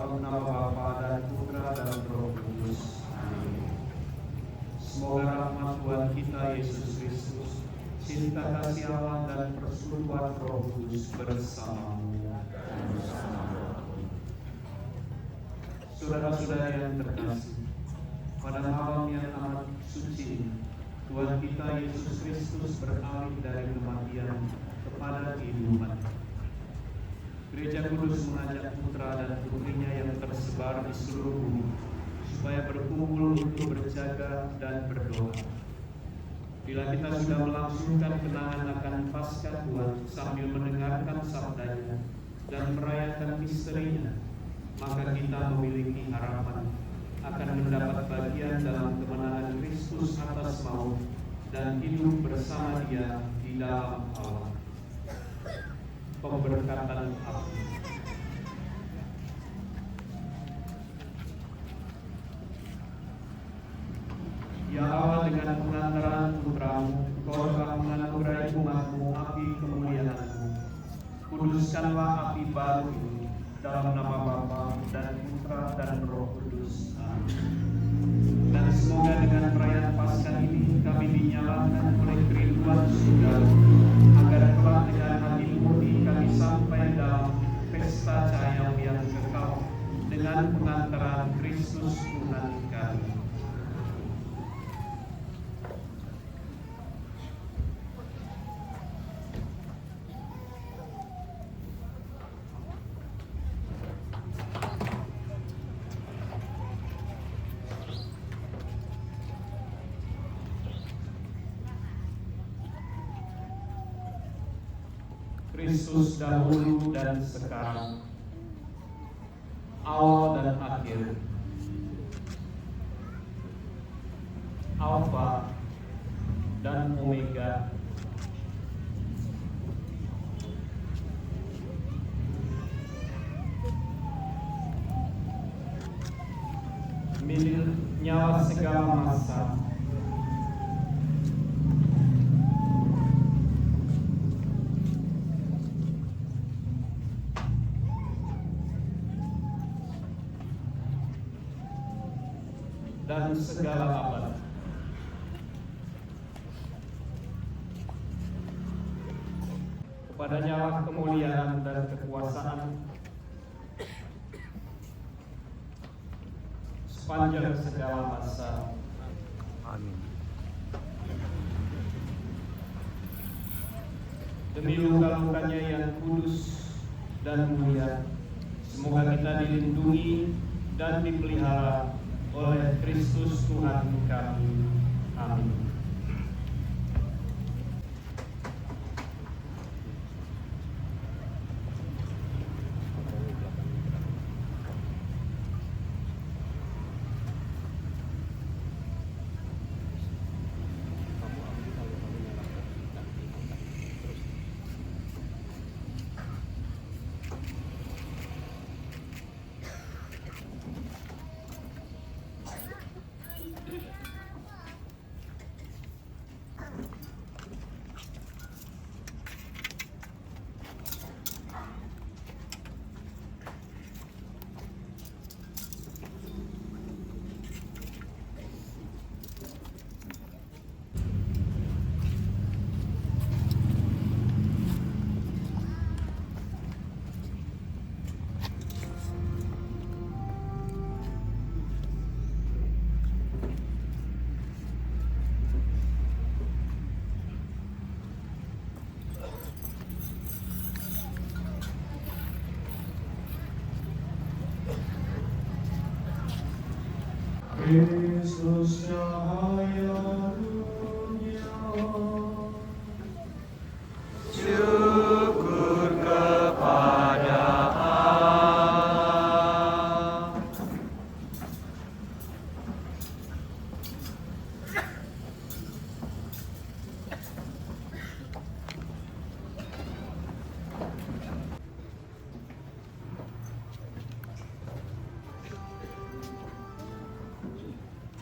dalam nama Bapa dan Putra dan Roh Kudus. Amin. Semoga rahmat Tuhan kita Yesus Kristus, cinta kasih Allah dan persekutuan Roh Kudus bersamamu. Saudara-saudara yang terkasih, pada malam yang amat suci ini, Tuhan kita Yesus Kristus beralih dari kematian kepada kehidupan. Gereja Kudus mengajak putra dan putrinya yang tersebar di seluruh bumi supaya berkumpul untuk berjaga dan berdoa. Bila kita sudah melangsungkan kenangan akan Paskah Tuhan sambil mendengarkan sabdanya dan merayakan misterinya, maka kita memiliki harapan akan mendapat bagian dalam kemenangan Kristus atas maut dan hidup bersama Dia di dalam Allah. Pemberkatan api. Ya Allah, dengan pengantaran putramu, Engkau telah menganugerahi umatmu api kemuliaan-Mu. Kuduskanlah api baru ini dalam nama Bapa dan Putra dan Roh Kudus. Amin. Dan semoga dengan perayaan Paskah ini kami dinyalakan oleh kerinduan surgawi, agar kelak dengan hati murni kami sampai dalam pesta cahaya yang kekal dengan pengantaran Kristus Tuhan kami. Kristus dahulu dan sekarang, awal dan akhir, Alfa dan Omega, milik nyawa segala masa, dan segala abad. Kepadanya lah kemuliaan dan kekuasaan sepanjang segala masa. Amin. Demi luka-lukanya yang kudus dan mulia, semoga kita dilindungi dan dipelihara oleh Kristus Tuhan kami. Amin. Kristus cahaya dunia, syukur kepada Allah.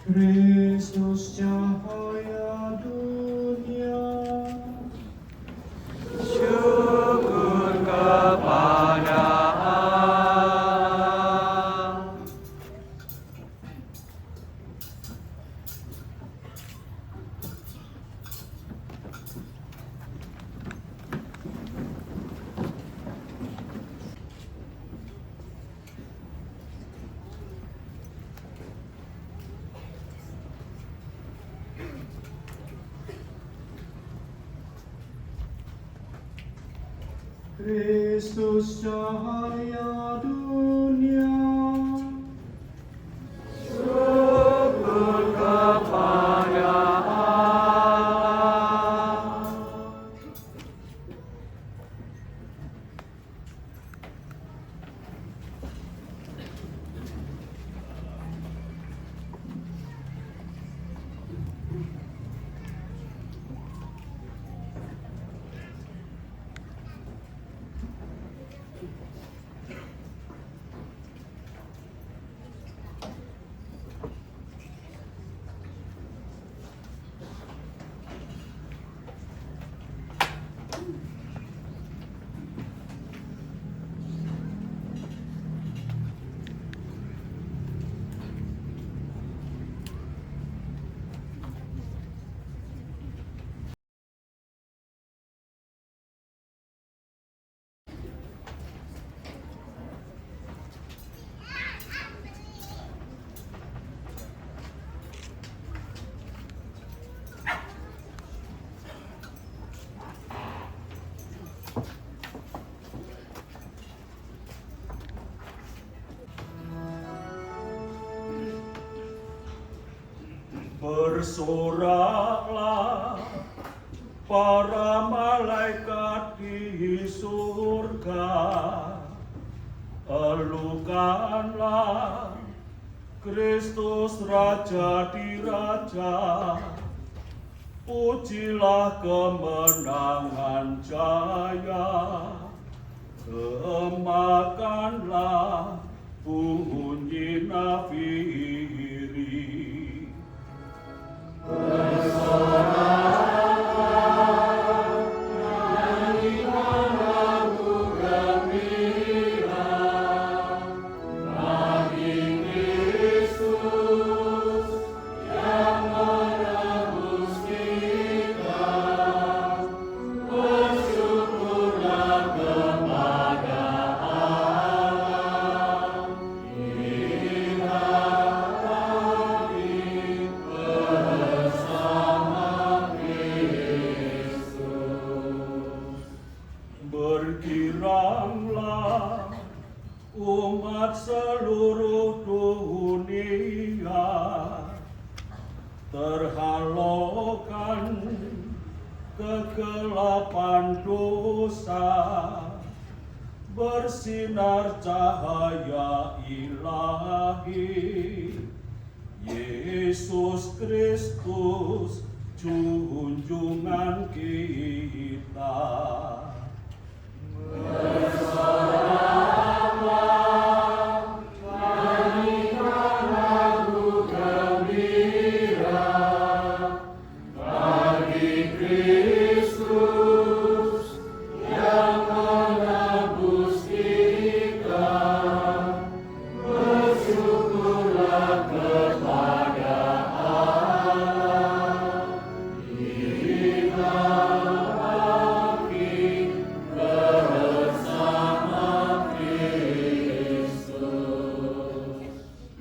Kristus cahaya dunia, syukur kepada Allah. Kristus cahaya dunia. Syukur kepada Allah. Bersoraklah para malaikat di surga, elukanlah Kristus Raja di Raja, pujilah kemenangan jaya, gemakanlah bunyi nafiri. Bergiranglah umat seluruh dunia, terhalaukan kegelapan dosa, bersinar cahaya ilahi. Yesus Kristus junjungan kita.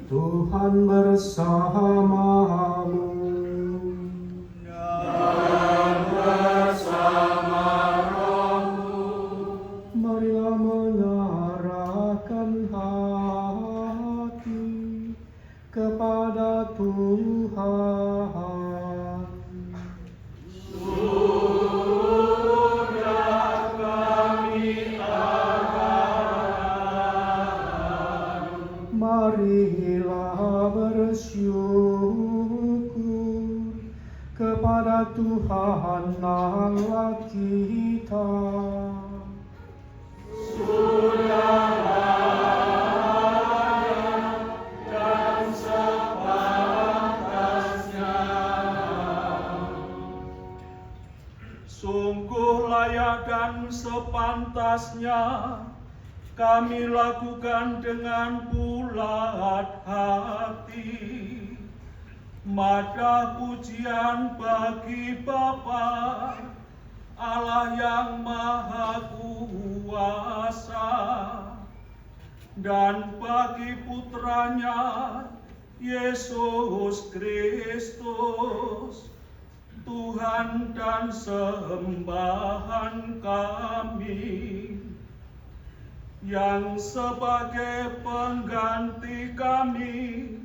Tuhan bersamamu. Dan bersama rohmu. Marilah mengarahkan hati kepada Tuhan. Sudah kami arahkan. Marilah bersyukur kepada Tuhan Allah kita. Sudah layak dan sepantasnya. Sungguh layak dan sepantasnya kami lakukan dengan bulat hati. Madah pujian bagi Bapa, Allah yang Maha Kuasa, dan bagi Putranya, Yesus Kristus, Tuhan dan sembahan kami. yang sebagai pengganti kami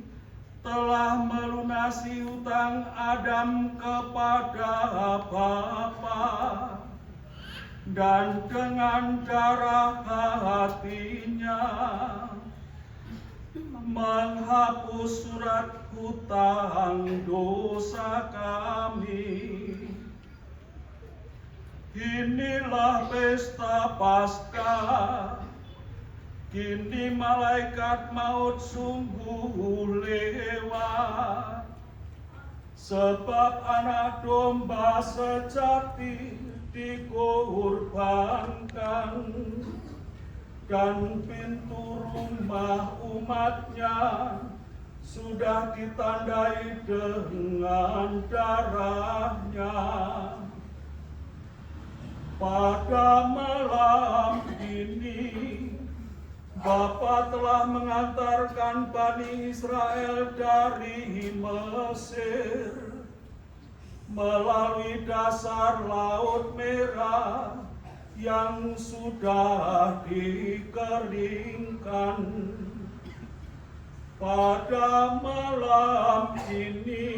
telah melunasi utang Adam kepada Bapa, dan dengan darah hatinya menghapus surat hutang dosa kami. Inilah pesta Paskah. Kini malaikat maut sungguh lewat, sebab anak domba sejati dikorbankan, dan pintu rumah umatnya sudah ditandai dengan darahnya. Pada malam ini Bapa telah mengantarkan Bani Israel dari Mesir melalui dasar Laut Merah yang sudah dikeringkan. Pada malam ini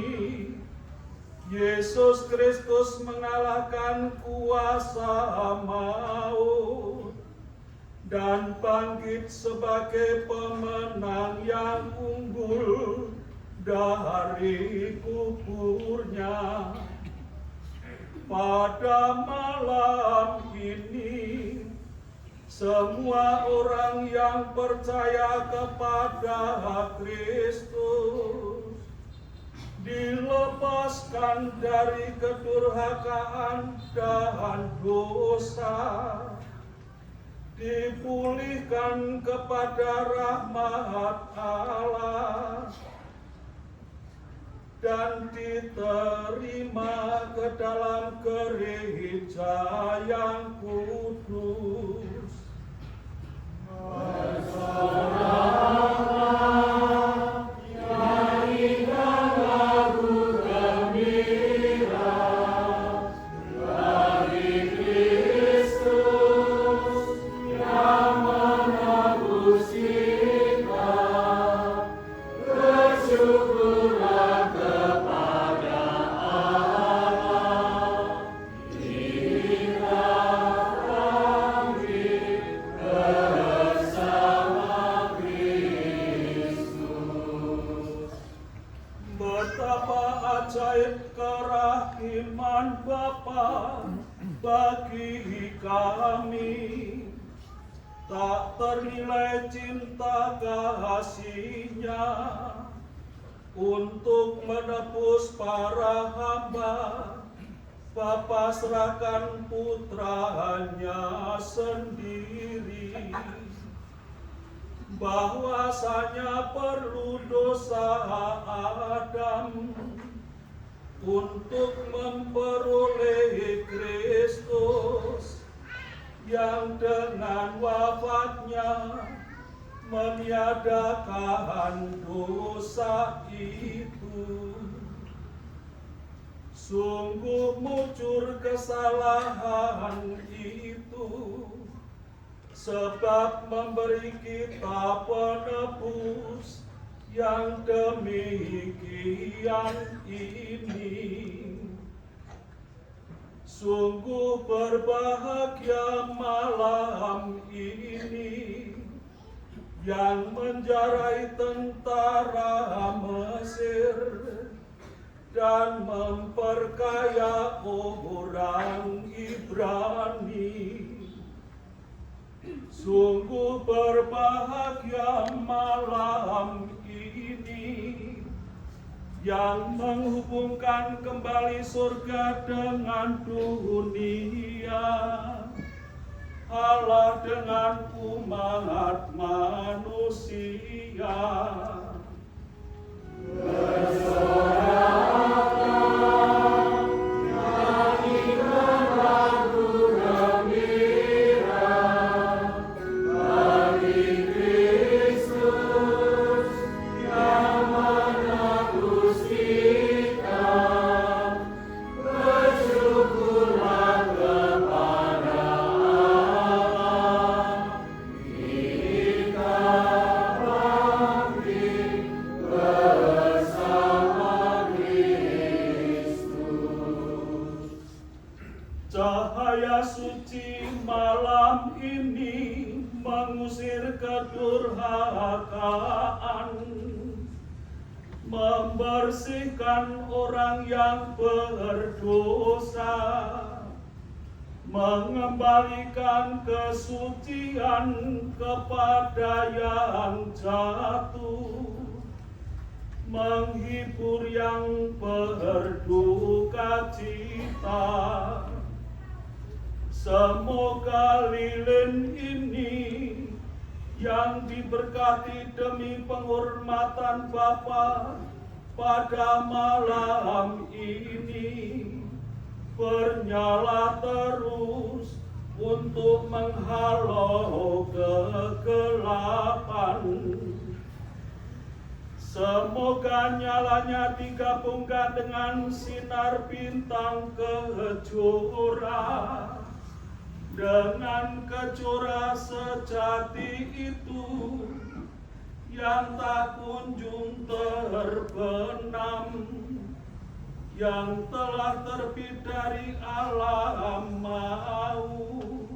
Yesus Kristus mengalahkan kuasa maut dan bangkit sebagai pemenang yang unggul dari kuburnya. Pada malam ini semua orang yang percaya kepada Kristus dilepaskan dari kedurhakaan dan dosa, dipulihkan kepada rahmat Allah, dan diterima ke dalam gereja yang kudus. Betapa ajaib kerahiman Bapa bagi kami, tak ternilai cinta kasih-Nya untuk menebus para hamba. Bapa serahkan putranya sendiri, bahwasanya perlu dosa Adam untuk memperoleh Kristus yang dengan wafatnya meniadakan dosa itu. Sungguh mujur kesalahan itu, sebab memberi kita penebus yang demikian ini. Sungguh berbahagia malam ini yang menjarai tentara Mesir dan memperkaya orang Ibrani. Sungguh berbahagia malam ini yang menghubungkan kembali surga dengan dunia, Allah dengan umat manusia. ini mengusir kedurhakaan, membersihkan orang yang berdosa, mengembalikan kesucian kepada yang jatuh, menghibur yang berduka cita. Semoga lilin ini yang diberkati demi penghormatan Bapa pada malam ini bernyala terus untuk menghalau kegelapan. Semoga nyalanya digabungkan dengan sinar bintang kejora, dengan kejora sejati itu yang tak kunjung terbenam, yang telah terbit dari alam maut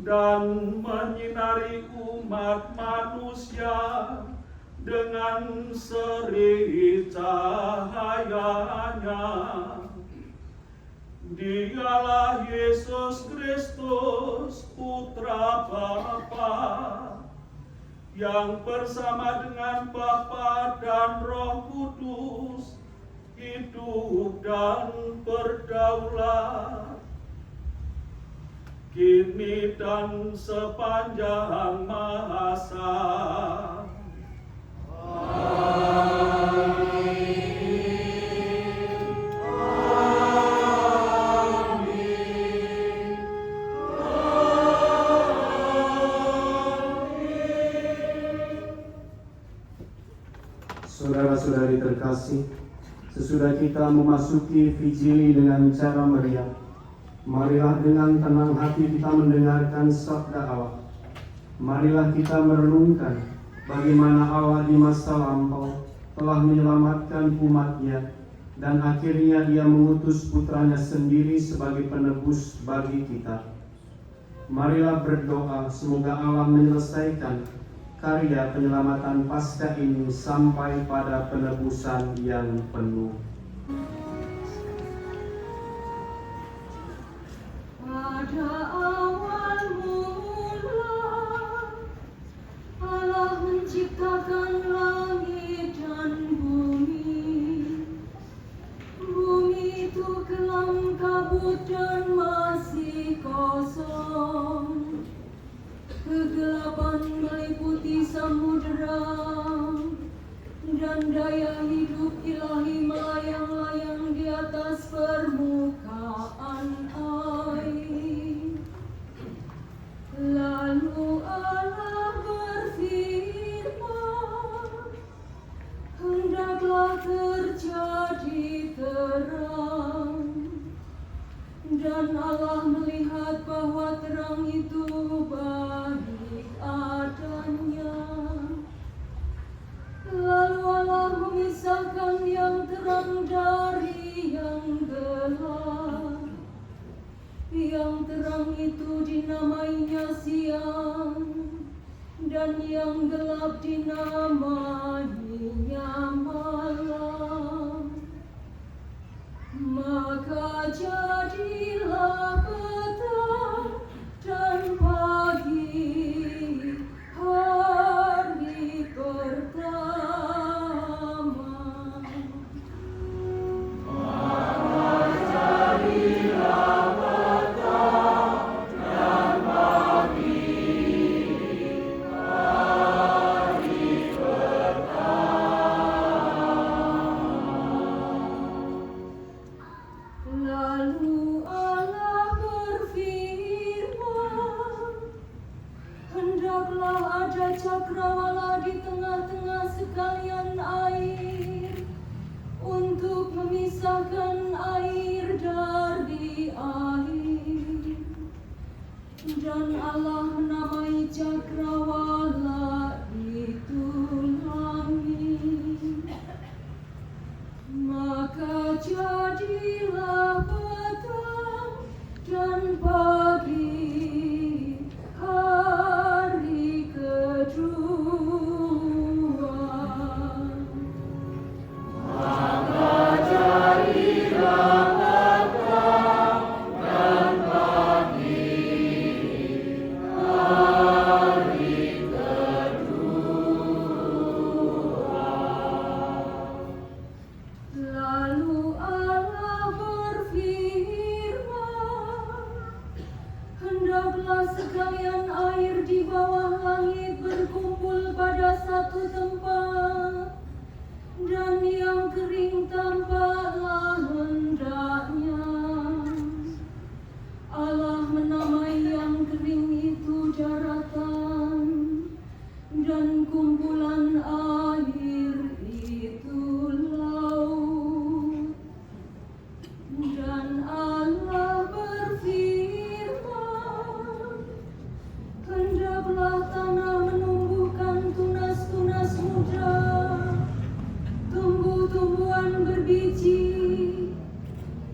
dan menyinari umat manusia dengan seri cahayanya. Dialah Yesus Kristus, Putra Bapa, yang bersama dengan Bapa dan Roh Kudus hidup dan berdaulat kini dan sepanjang masa. Saudara-saudari terkasih, sesudah kita memasuki Vigili dengan cara meriah, marilah dengan tenang hati kita mendengarkan sabda Allah. Marilah kita merenungkan bagaimana Allah di masa lampau telah menyelamatkan umat-Nya, dan akhirnya Dia mengutus putranya sendiri sebagai penebus bagi kita. Marilah berdoa semoga Allah menyelesaikan karya penyelamatan Paskah ini sampai pada penebusan yang penuh. Pada awal mula Allah menciptakan langit dan bumi. Bumi itu kelam kabut dan masih kosong. Kegelapan meliputi samudera, dan daya hidup ilahi melayang-layang di atas permukaan air. Lalu Allah berfirman, hendaklah terjadi terang. Dan Allah melihat bahwa terang itu baik adanya. Lalu Allah memisahkan yang terang dari yang gelap. Yang terang itu dinamainya siang, dan yang gelap dinamainya malam. Maka jadilah petang dan pagi, hari pertama. Maka jadilah petang dan pagi, hari Lalu Allah berfirman, hendaklah ada cakrawala di tengah-tengah sekalian air, untuk memisahkan air dari air. Dan Allah menamai cakrawala itu langit. Maka jadilah petang dan pagi, hendaklah sekalian air di bawah langit berkumpul pada satu tempat, dan yang kering tampaklah hendaknya. Allah menamai yang kering itu daratan, dan kumpulan air itu laut. Dan Allah berfirman, hendaklah tanah menumbuhkan tunas-tunas muda, tumbuh-tumbuhan berbiji,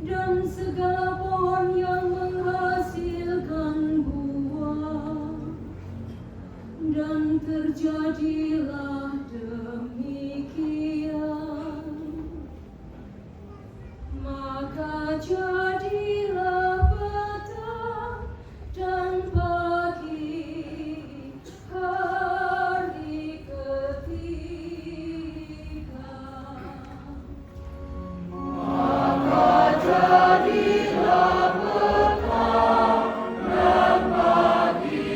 dan segala pohon yang menghasilkan buah. Dan terjadilah demikian. Maka jadilah petang dan pagi, hari ketiga. Maka jadilah petang dan pagi,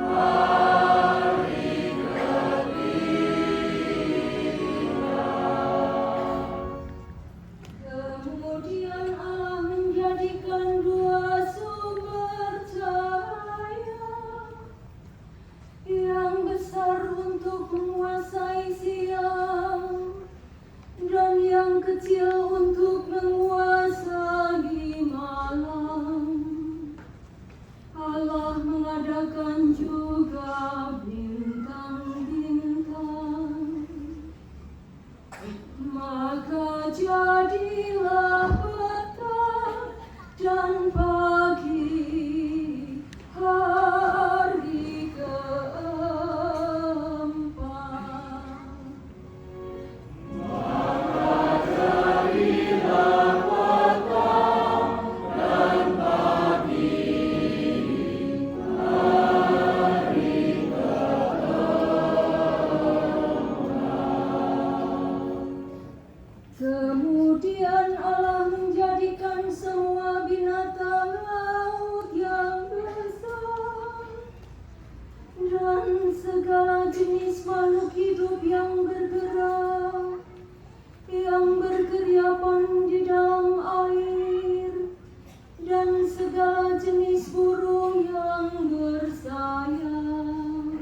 hari ketiga. Kemudian Allah menjadikan dua sumber cahaya yang besar untuk menguasai siang, dan yang kecil untuk menguasai malam. Allah mengadakan juga bintang-bintang. Maka jadilah petang dan pagi, hari keempat. Maka jadilah petang dan pagi, hari Kemudian Allah menjadikan semua binatang laut yang besar dan segala jenis makhluk hidup yang bergerak, yang berkeriapan di dalam air, dan segala jenis burung yang bersayap.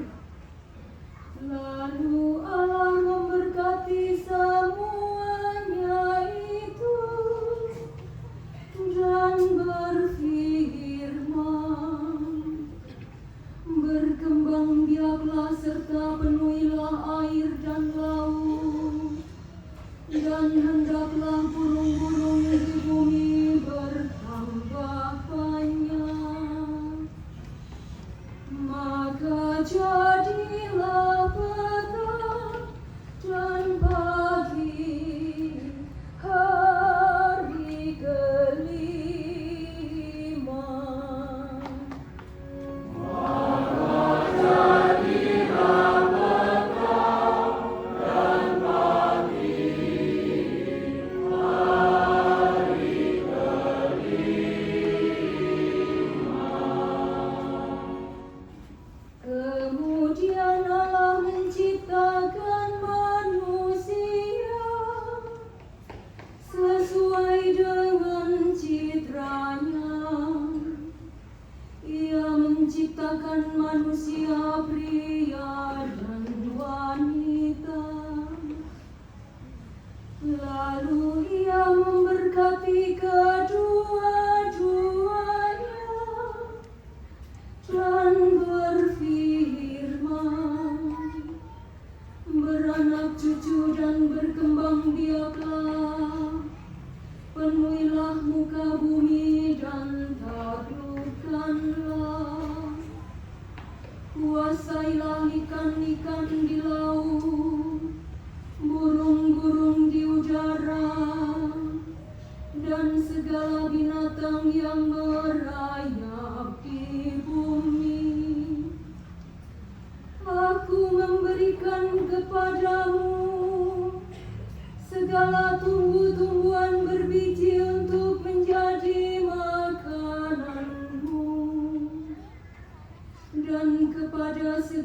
Lalu Allah memberkati semuanya itu dan berfirman, berkembang biaklah serta penuhilah air dan laut, dan hendaklah burung-burung di bumi bertambah banyak. Maka jadilah petang dan pagi, hari kelima. Maka jadilah petang dan pagi, hari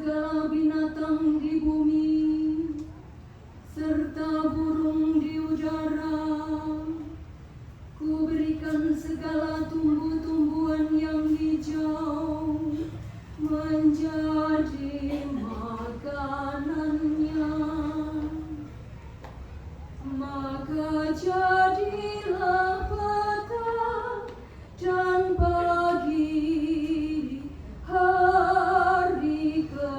segala binatang di bumi, serta burung di udara. Ku berikan segala tumbuh-tumbuhan yang hijau menjadi makanannya. Maka jadilah petang dan pagi hari ke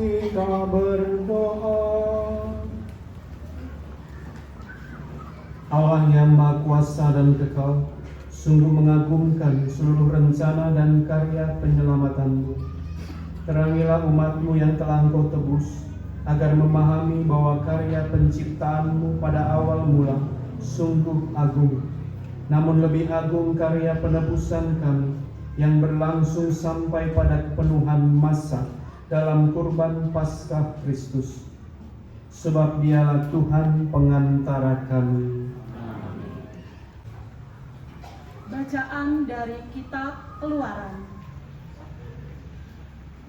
kita berdoa. Allah yang Maha Kuasa dan Kekal, sungguh mengagumkan seluruh rencana dan karya penyelamatan-Mu. Terangilah umat-Mu yang telah Engkau tebus, agar memahami bahwa karya penciptaan-Mu pada awal mula sungguh agung. Namun lebih agung karya penebusan kami yang berlangsung sampai pada kepenuhan masa dalam kurban Paskah Kristus. Sebab Dialah Tuhan pengantara kami. Bacaan dari Kitab Keluaran.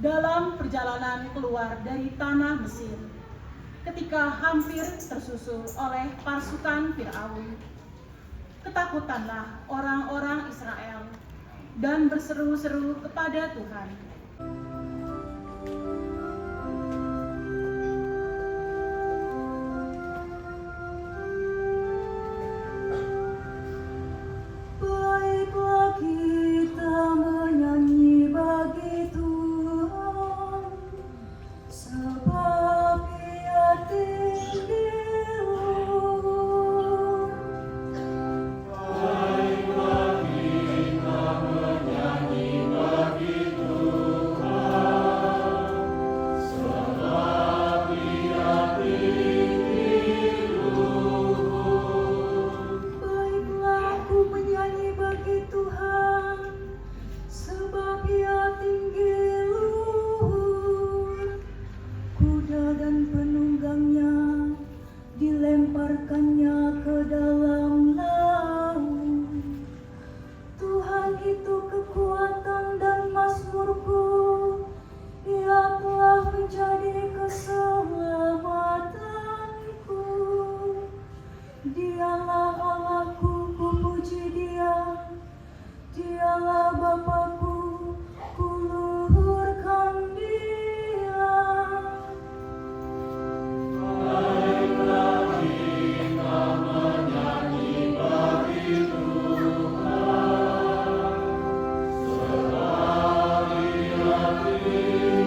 Dalam perjalanan keluar dari tanah Mesir, ketika hampir tersusul oleh pasukan Firaun, ketakutanlah orang-orang Israel dan berseru-seru kepada Tuhan. Baiklah kita menyanyi bagi Tuhan, sebab Ia tinggi luhur. Baiklah kita menyanyi bagi Tuhan, sebab Dia tinggi luhur. Baiklah aku menyanyi bagi Tuhan, sebab Ia tinggi luhur. Kuda dan penunggangnya dilemparkannya ke dalam laut. Tuhan itu kekuatan dan mazmurku, Ia telah menjadi keselamatanku. Dialah Allahku, kupuji Dia. Dialah Bapa-Ku, kuluhurkan Dia. Baiklah kita menyanyi bagi Tuhan, sebab Dia tinggi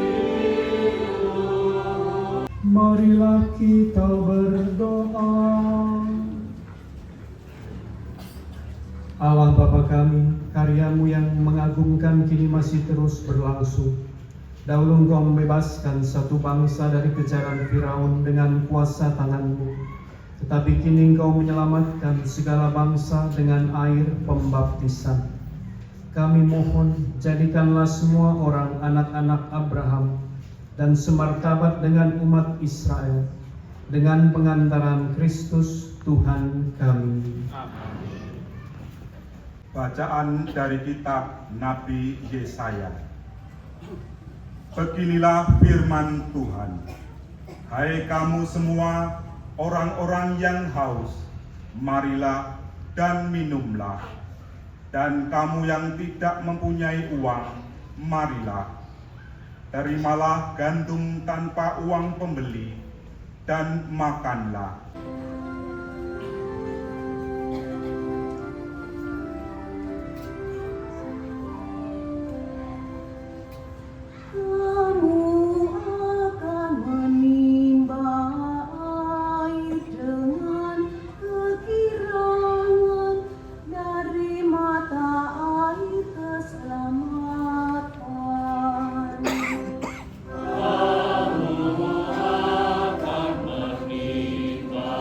luhur. Marilah kita berdoa. Allah Bapa kami, karya-Mu yang mengagumkan kini masih terus berlangsung. Dahulu Engkau membebaskan satu bangsa dari kejaran Firaun dengan kuasa tangan-Mu. Tetapi kini Engkau menyelamatkan segala bangsa dengan air pembaptisan. Kami mohon, jadikanlah semua orang anak-anak Abraham dan semartabat dengan umat Israel dengan pengantaran Kristus Tuhan kami. Bacaan dari kitab Nabi Yesaya. Beginilah firman Tuhan. Hai kamu semua orang-orang yang haus, marilah dan minumlah. Dan kamu yang tidak mempunyai uang, marilah. Terimalah gandum tanpa uang pembeli, dan makanlah. Kamu akan menimba air dengan kegirangan dari mata air keselamatan. Kamu akan menimba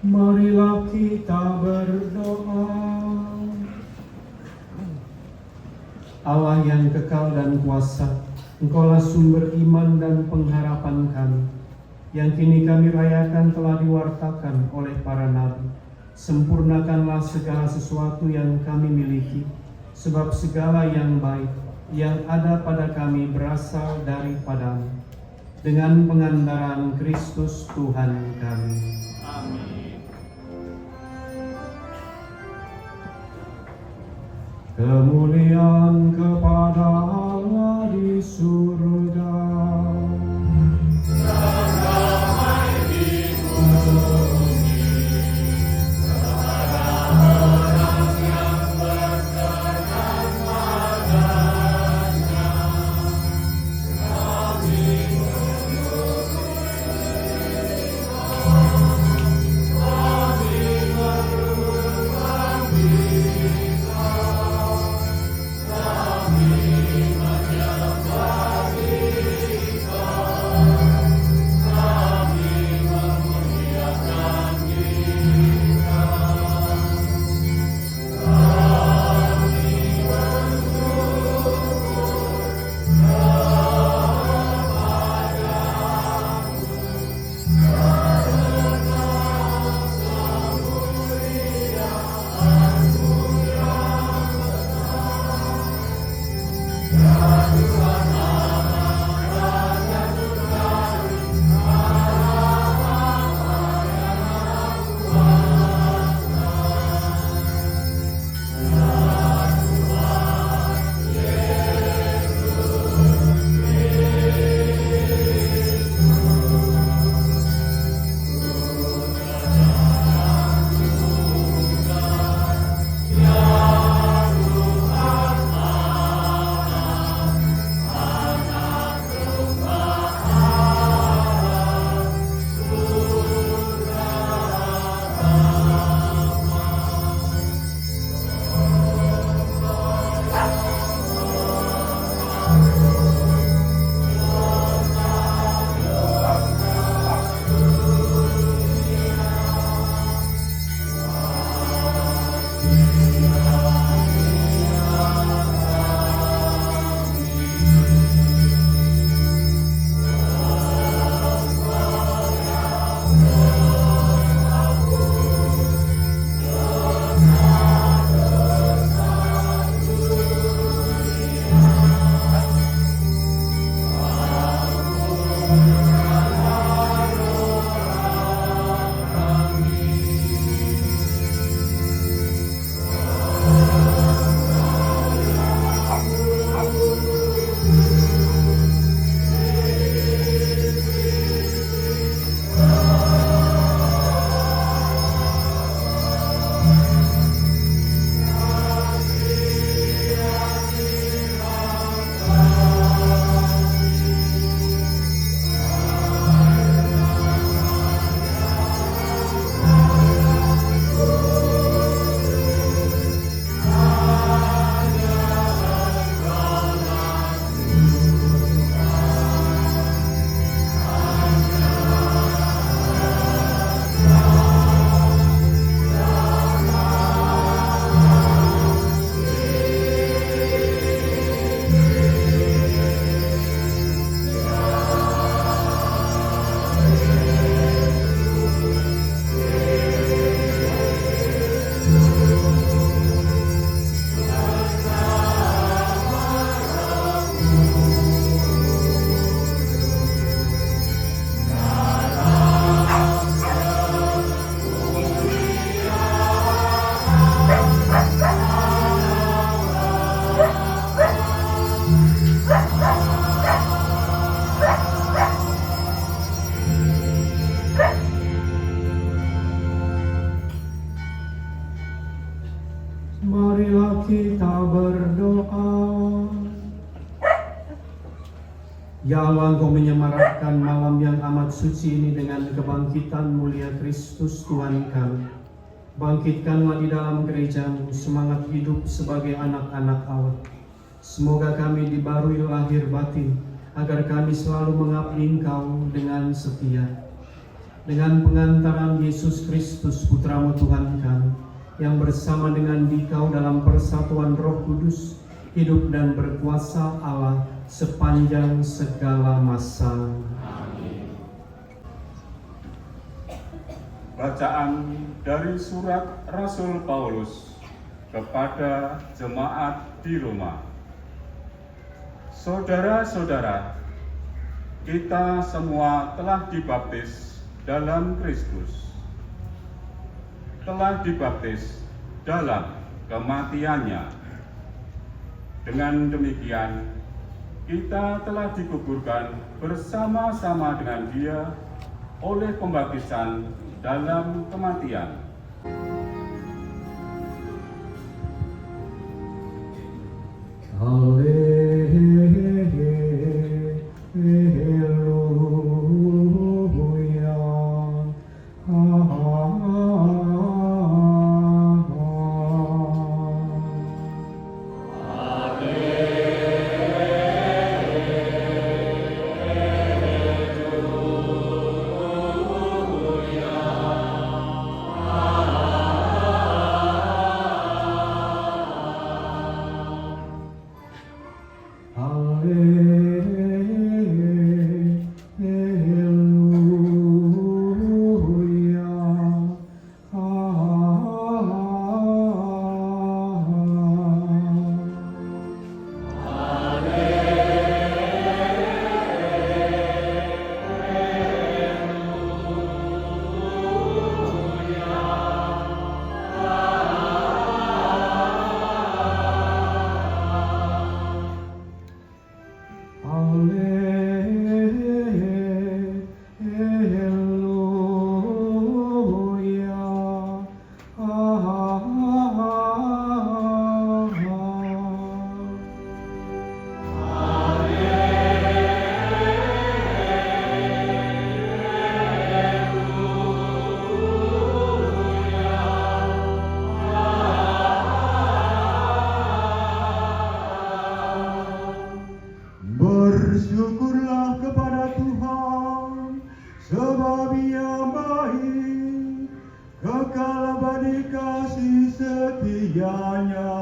Marilah kita berdoa. Allah yang kekal dan kuasa, Engkaulah sumber iman dan pengharapan kami, yang kini kami rayakan telah diwartakan oleh para nabi. Sempurnakanlah segala sesuatu yang kami miliki, sebab segala yang baik yang ada pada kami berasal daripadamu. Dengan pengantaran Kristus Tuhan kami. Amin. Kemuliaan kepada Allah di surga. Marilah kita berdoa. Ya Allah, Engkau menyemarakkan malam yang amat suci ini dengan kebangkitan mulia Kristus Tuhan kami. Bangkitkanlah di dalam gereja-Mu semangat hidup sebagai anak-anak Allah. Semoga kami dibarui lahir batin, agar kami selalu mengabdi Engkau dengan setia. dengan pengantaran Yesus Kristus Putramu Tuhan kami, yang bersama dengan Dikau dalam persatuan Roh Kudus, hidup dan berkuasa Allah sepanjang segala masa. Bacaan dari surat Rasul Paulus kepada jemaat di Roma. Saudara-saudara, kita semua telah dibaptis dalam Kristus, telah dibaptis dalam kematiannya. Dengan demikian, kita telah dikuburkan bersama-sama dengan Dia oleh pembaptisan dalam kematian. Bersyukurlah kepada Tuhan, sebab Ia baik, kekal abadi kasih setianya.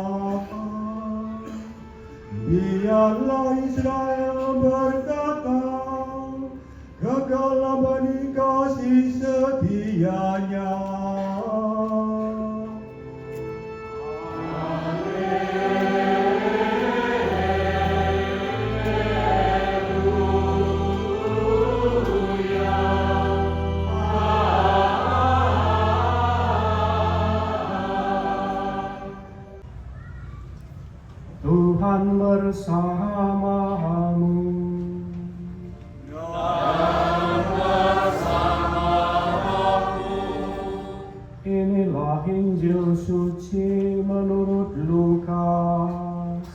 Biarlah Israel berkata, kekal abadi kasih setianya. Tuhan bersamamu. Inilah Injil suci menurut Lukas.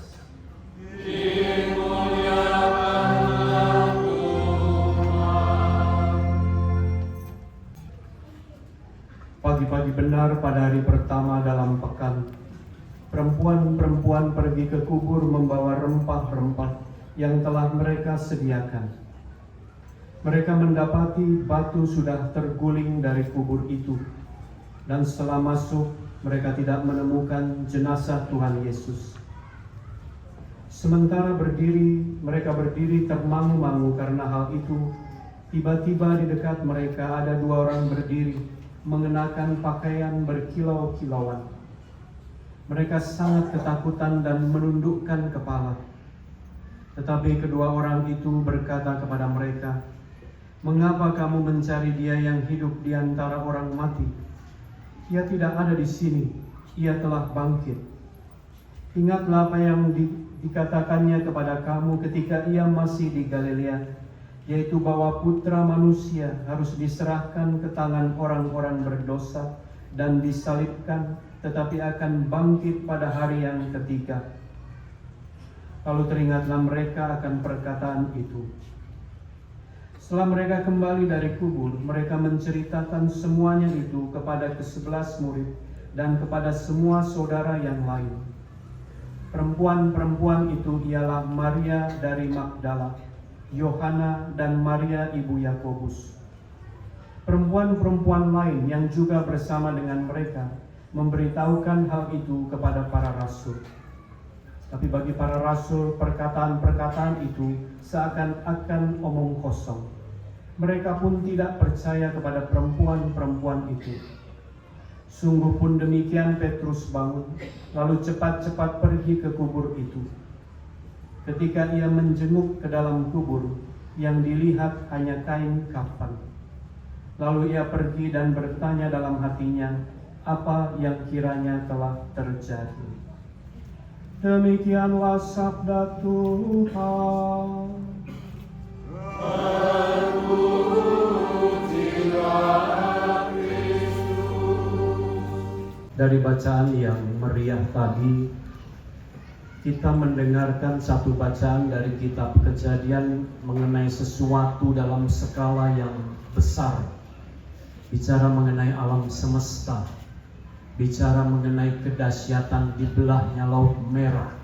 Pagi-pagi benar pada hari pertama dalam pekan, perempuan-perempuan pergi ke kubur membawa rempah-rempah yang telah mereka sediakan. Mereka mendapati batu sudah terguling dari kubur itu, dan setelah masuk mereka tidak menemukan jenazah Tuhan Yesus. Sementara mereka berdiri termangu-mangu karena hal itu, tiba-tiba di dekat mereka ada dua orang berdiri mengenakan pakaian berkilau-kilauan. Mereka sangat ketakutan dan menundukkan kepala. Tetapi kedua orang itu berkata kepada mereka, "Mengapa kamu mencari Dia yang hidup di antara orang mati? Ia tidak ada di sini, Ia telah bangkit. Ingatlah apa yang dikatakannya kepada kamu ketika Ia masih di Galilea, yaitu bahwa Putra Manusia harus diserahkan ke tangan orang-orang berdosa dan disalibkan, tetapi akan bangkit pada hari yang ketiga." Lalu teringatlah mereka akan perkataan itu. Setelah mereka kembali dari kubur, mereka menceritakan semuanya itu kepada ke-11 murid dan kepada semua saudara yang lain. Perempuan-perempuan itu ialah Maria dari Magdala, Yohana, dan Maria ibu Yakobus. Perempuan-perempuan lain yang juga bersama dengan mereka memberitahukan hal itu kepada para rasul. Tapi bagi para rasul, perkataan-perkataan itu seakan-akan omong kosong. Mereka pun tidak percaya kepada perempuan-perempuan itu. Sungguh pun demikian, Petrus bangun, lalu cepat-cepat pergi ke kubur itu. Ketika ia menjenguk ke dalam kubur, yang dilihat hanya kain kafan. Lalu ia pergi dan bertanya dalam hatinya apa yang kiranya telah terjadi. Demikianlah sabda Tuhan. Dari bacaan yang meriah tadi, kita mendengarkan satu bacaan dari kitab Kejadian mengenai sesuatu dalam skala yang besar. Bicara mengenai alam semesta, bicara mengenai kedahsyatan dibelahnya Laut Merah.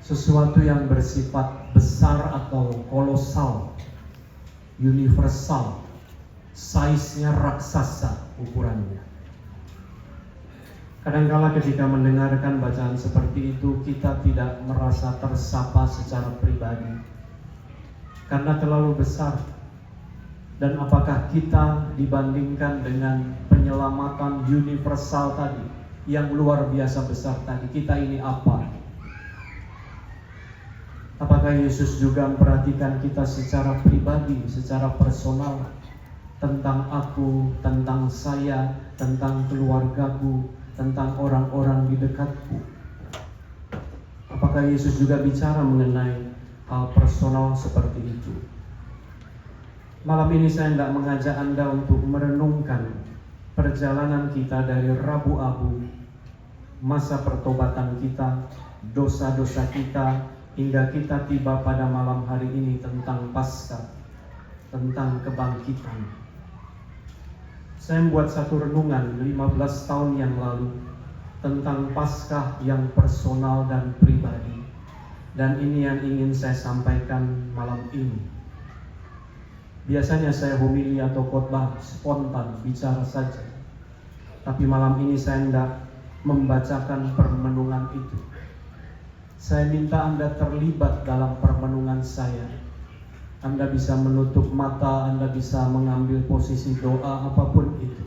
Sesuatu yang bersifat besar atau kolosal, universal, size-nya raksasa ukurannya. Kadangkala ketika mendengarkan bacaan seperti itu, kita tidak merasa tersapa secara pribadi karena terlalu besar. Dan apakah kita dibandingkan dengan penyelamatan universal tadi yang luar biasa besar tadi, kita ini apa? Apakah Yesus juga memperhatikan kita secara pribadi, secara personal, tentang aku, tentang saya, tentang keluargaku, tentang orang-orang di dekatku? Apakah Yesus juga bicara mengenai hal personal seperti itu? Malam ini saya tidak mengajak Anda untuk merenungkan perjalanan kita dari Rabu Abu, masa pertobatan kita, dosa-dosa kita, hingga kita tiba pada malam hari ini tentang Paskah, tentang kebangkitan. Saya membuat satu renungan 15 tahun yang lalu tentang Paskah yang personal dan pribadi. Dan ini yang ingin saya sampaikan malam ini. Biasanya saya homili atau khotbah spontan, bicara saja. Tapi malam ini saya hendak membacakan permenungan itu. Saya minta Anda terlibat dalam permenungan saya. Anda bisa menutup mata, Anda bisa mengambil posisi doa, apapun itu.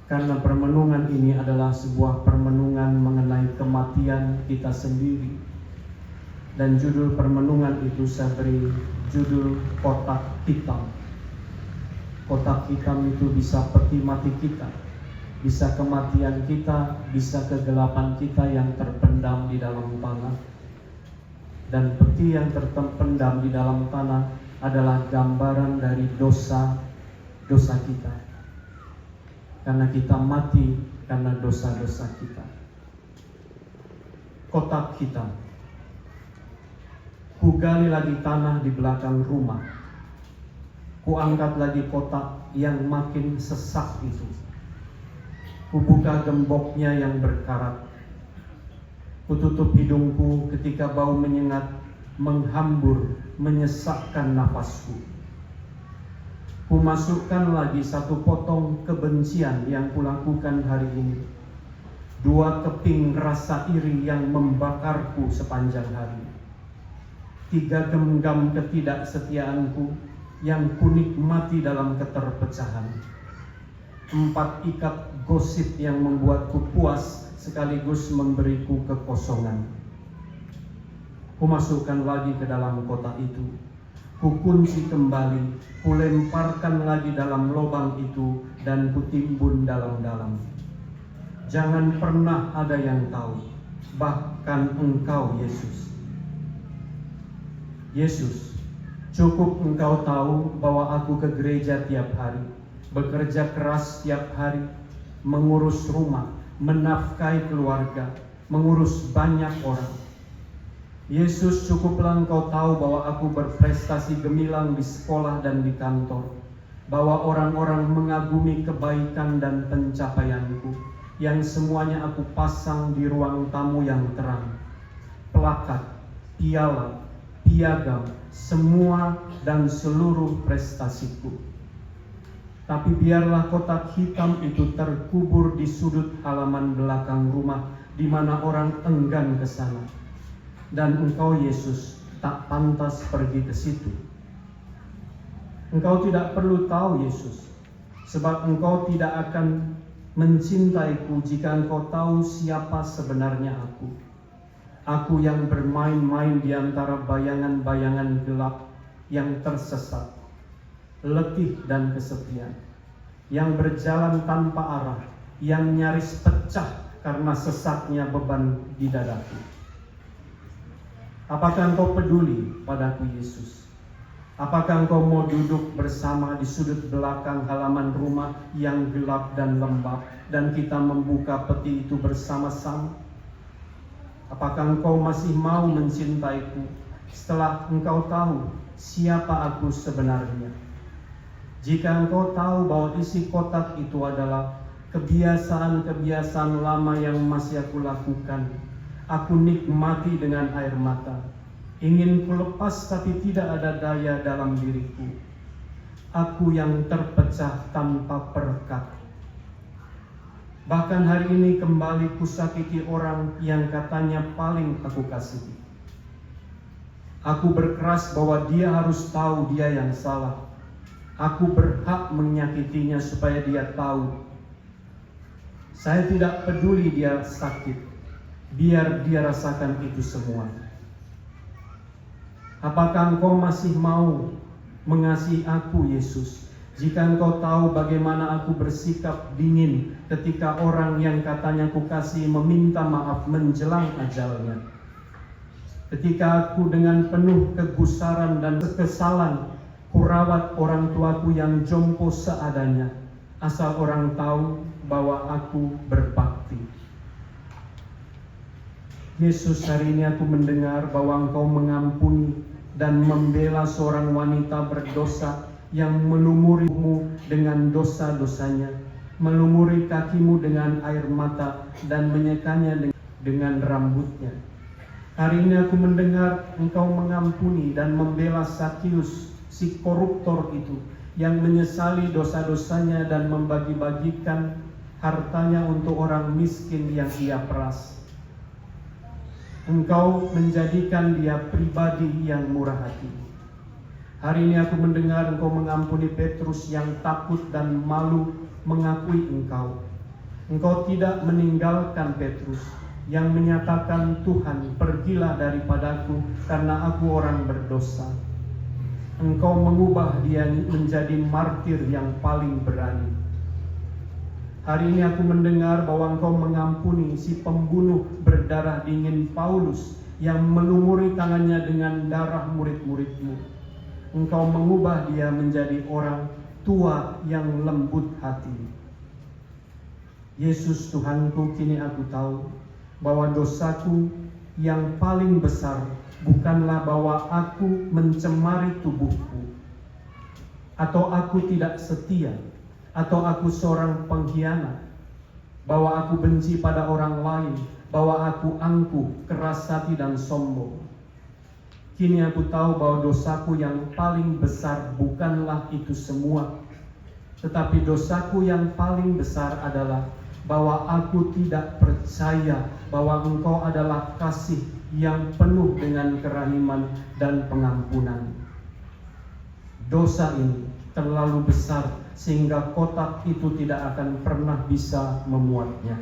Karena permenungan ini adalah sebuah permenungan mengenai kematian kita sendiri. Dan judul permenungan itu saya beri judul kotak hitam. Kotak hitam itu bisa peti mati kita, bisa kematian kita, bisa kegelapan kita yang terpendam di dalam tanah. Dan peti yang terpendam di dalam tanah adalah gambaran dari dosa-dosa kita. Karena kita mati karena dosa-dosa kita. Kotak hitam. Kugali lagi tanah di belakang rumah. Kuangkat lagi kotak yang makin sesak itu. Kubuka gemboknya yang berkarat. Kututup hidungku ketika bau menyengat menghambur, menyesakkan nafasku. Kumasukkan lagi satu potong kebencian yang kulakukan hari ini. 2 keping rasa iri yang membakarku sepanjang hari. 3 genggam ketidaksetiaanku yang kunikmati dalam keterpecahan. 4 ikat gosip yang membuatku puas sekaligus memberiku kekosongan. Kumasukkan lagi ke dalam kotak itu. Kukunci kembali, kulemparkan lagi dalam lubang itu dan kutimbun dalam-dalam. Jangan pernah ada yang tahu, bahkan Engkau Yesus. Yesus, cukup Engkau tahu bahwa aku ke gereja tiap hari, bekerja keras tiap hari, mengurus rumah, menafkahi keluarga, mengurus banyak orang. Yesus, cukuplah Engkau tahu bahwa aku berprestasi gemilang di sekolah dan di kantor, bahwa orang-orang mengagumi kebaikan dan pencapaianku, yang semuanya aku pasang di ruang tamu yang terang. Plakat, piala, piagam semua dan seluruh prestasiku. Tapi biarlah kotak hitam itu terkubur di sudut halaman belakang rumah, di mana orang enggan ke sana. Dan Engkau, Yesus, tak pantas pergi ke situ. Engkau tidak perlu tahu, Yesus, sebab Engkau tidak akan mencintaiku jika Engkau tahu siapa sebenarnya aku. Aku yang bermain-main di antara bayangan-bayangan gelap yang tersesat, letih dan kesepian, yang berjalan tanpa arah, yang nyaris pecah karena sesaknya beban di dadaku. Apakah Engkau peduli padaku, Yesus? Apakah Engkau mau duduk bersama di sudut belakang halaman rumah yang gelap dan lembab, dan kita membuka peti itu bersama-sama? Apakah Engkau masih mau mencintaiku setelah Engkau tahu siapa aku sebenarnya? Jika Engkau tahu bahwa isi kotak itu adalah kebiasaan-kebiasaan lama yang masih aku lakukan, aku nikmati dengan air mata, ingin kulepas tapi tidak ada daya dalam diriku. Aku yang terpecah tanpa perekat. Bahkan hari ini kembali kusakiti orang yang katanya paling aku kasihi. Aku berkeras bahwa dia harus tahu dia yang salah. Aku berhak menyakitinya supaya dia tahu. Saya tidak peduli dia sakit, biar dia rasakan itu semua. Apakah Engkau masih mau mengasihi aku, Yesus, jika Engkau tahu bagaimana aku bersikap dingin ketika orang yang katanya ku kasih meminta maaf menjelang ajalnya? Ketika aku dengan penuh kegusaran dan kekesalan kurawat orang tuaku yang jompo seadanya, asal orang tahu bahwa aku berbakti. Yesus, hari ini aku mendengar bahwa Engkau mengampuni dan membela seorang wanita berdosa yang melumurimu dengan dosa-dosanya, melumuri kakimu dengan air mata dan menyekanya dengan rambutnya. Hari ini aku mendengar Engkau mengampuni dan membela Sakius, si koruptor itu, yang menyesali dosa-dosanya dan membagi-bagikan hartanya untuk orang miskin yang ia peras. Engkau menjadikan dia pribadi yang murah hati. Hari ini aku mendengar Engkau mengampuni Petrus yang takut dan malu mengakui Engkau. Engkau tidak meninggalkan Petrus yang menyatakan, Tuhan, pergilah daripadaku karena aku orang berdosa. Engkau mengubah dia menjadi martir yang paling berani. Hari ini aku mendengar bahwa Engkau mengampuni si pembunuh berdarah dingin Paulus yang melumuri tangannya dengan darah murid-murid-Mu. Engkau mengubah dia menjadi orang tua yang lembut hati. Yesus Tuhanku, kini aku tahu bahwa dosaku yang paling besar bukanlah bahwa aku mencemari tubuhku, atau aku tidak setia, atau aku seorang pengkhianat, bahwa aku benci pada orang lain, bahwa aku angkuh, keras hati dan sombong. Kini aku tahu bahwa dosaku yang paling besar bukanlah itu semua, tetapi dosaku yang paling besar adalah bahwa aku tidak percaya bahwa Engkau adalah kasih yang penuh dengan kerahiman dan pengampunan. Dosa ini terlalu besar sehingga kotak itu tidak akan pernah bisa memuatnya.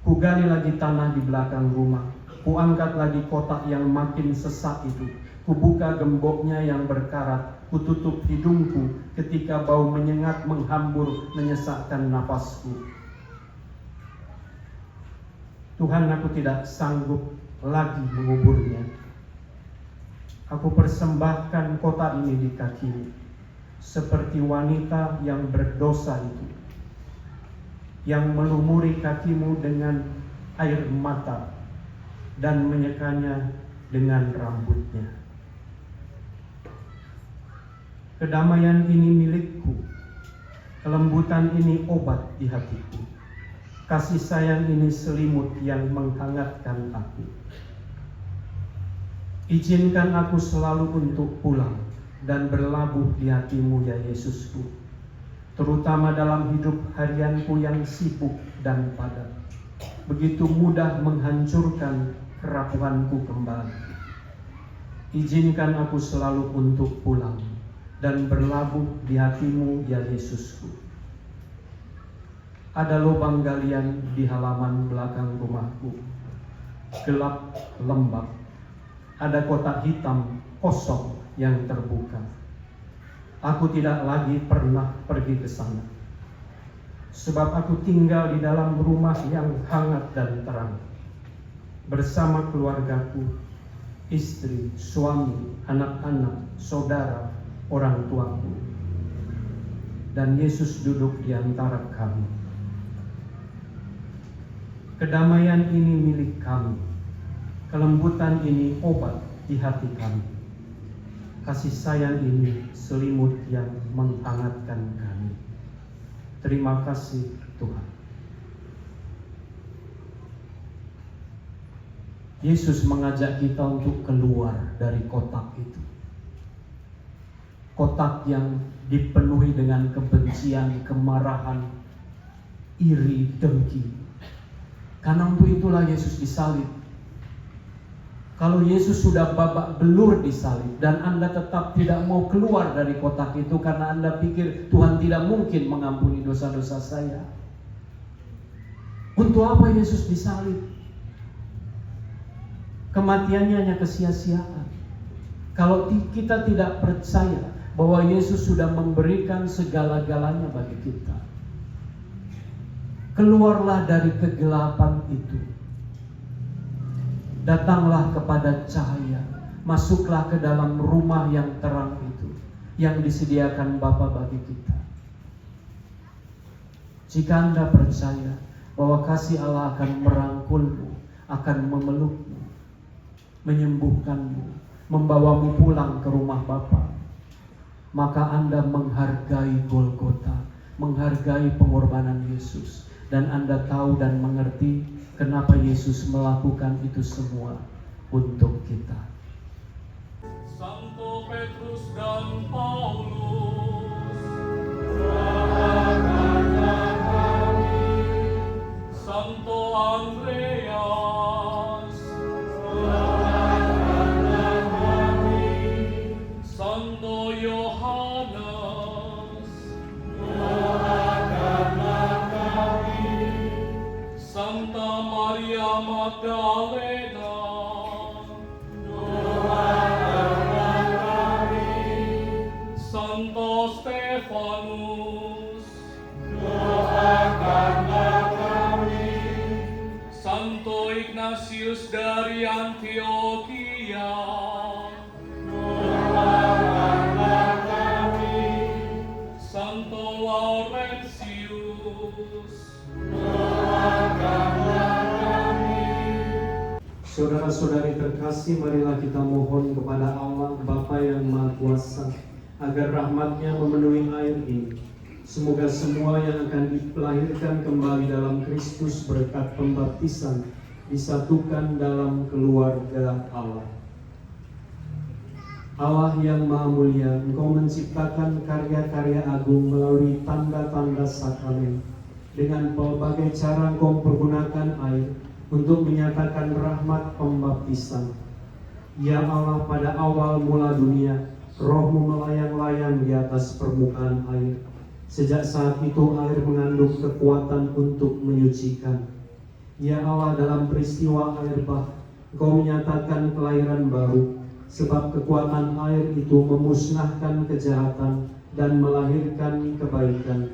Kugali lagi tanah di belakang rumah, kuangkat lagi kotak yang makin sesak itu, kubuka gemboknya yang berkarat, kututup hidungku ketika bau menyengat menghambur menyesakkan napasku. Tuhan, aku tidak sanggup lagi menguburnya. Aku persembahkan kotak ini di kakimu, seperti wanita yang berdosa itu, yang melumuri kakimu dengan air mata dan menyekanya dengan rambutnya. Kedamaian ini milikku, kelembutan ini obat di hatiku, kasih sayang ini selimut yang menghangatkan aku. Izinkan aku selalu untuk pulang dan berlabuh di hati-Mu ya Yesusku, terutama dalam hidup harianku yang sibuk dan padat, begitu mudah menghancurkan kerapuhanku kembali. Izinkan aku selalu untuk pulang dan berlabuh di hati-Mu ya Yesusku. Ada lubang galian di halaman belakang rumahku, gelap lembab. Ada kotak hitam kosong yang terbuka. Aku tidak lagi pernah pergi ke sana, sebab aku tinggal di dalam rumah yang hangat dan terang, bersama keluargaku, istri, suami, anak-anak, saudara, orang tuaku. Dan Yesus duduk di antara kami. Kedamaian ini milik kami. Kelembutan ini obat di hati kami. Kasih sayang ini selimut yang menghangatkan kami. Terima kasih Tuhan. Yesus mengajak kita untuk keluar dari kotak itu. Kotak yang dipenuhi dengan kebencian, kemarahan, iri, dengki. Karena untuk itulah Yesus disalib. Kalau Yesus sudah babak belur disalib dan Anda tetap tidak mau keluar dari kotak itu karena Anda pikir Tuhan tidak mungkin mengampuni dosa-dosa saya. Untuk apa Yesus disalib? Kematiannya hanya kesia-siaan. Kalau kita tidak percaya bahwa Yesus sudah memberikan segala-galanya bagi kita, keluarlah dari kegelapan itu. Datanglah kepada cahaya, masuklah ke dalam rumah yang terang itu, yang disediakan Bapa bagi kita. Jika Anda percaya bahwa kasih Allah akan merangkulmu, akan memelukmu, menyembuhkanmu, membawamu pulang ke rumah Bapa, maka Anda menghargai Golgota, menghargai pengorbanan Yesus, dan Anda tahu dan mengerti kenapa Yesus melakukan itu semua untuk kita. Santo Petrus dan Paulus, Santo Andreas, Santo Yohanes, Santa Maria Magdalena, Santo Stefanus, Santo Ignatius dari Antioquia, Santo Laurentius, Saudara-saudari terkasih, marilah kita mohon kepada Allah Bapa yang Maha Kuasa agar rahmat-Nya memenuhi air ini. Semoga semua yang akan dilahirkan kembali dalam Kristus berkat pembaptisan disatukan dalam keluarga Allah. Allah yang Maha Mulia, Engkau menciptakan karya-karya agung melalui tanda-tanda sakramen. Dengan pelbagai cara Engkau pergunakan air untuk menyatakan rahmat pembaptisan. Ya Allah, pada awal mula dunia, Roh-Mu melayang-layang di atas permukaan air. Sejak saat itu air mengandung kekuatan untuk menyucikan. Ya Allah, dalam peristiwa air bah, Engkau menyatakan kelahiran baru, sebab kekuatan air itu memusnahkan kejahatan dan melahirkan kebaikan.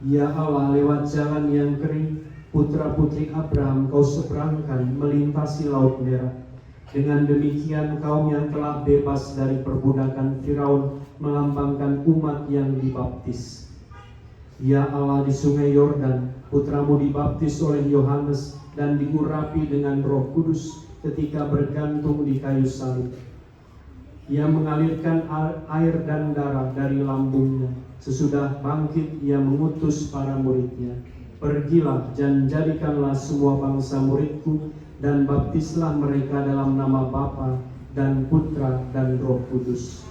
Ya Allah, lewat jalan yang kering, putra-putri Abraham Kau seberangkan melintasi Laut Merah. Dengan demikian kaum yang telah bebas dari perbudakan Firaun melambangkan umat yang dibaptis. Ya Allah, di sungai Yordan, putramu dibaptis oleh Yohanes dan diurapi dengan Roh Kudus ketika bergantung di kayu salib. Ia mengalirkan air dan darah dari lambungnya. Sesudah bangkit, ia mengutus para muridnya. Pergilah dan jadikanlah semua bangsa muridku, dan baptislah mereka dalam nama Bapa dan Putra dan Roh Kudus.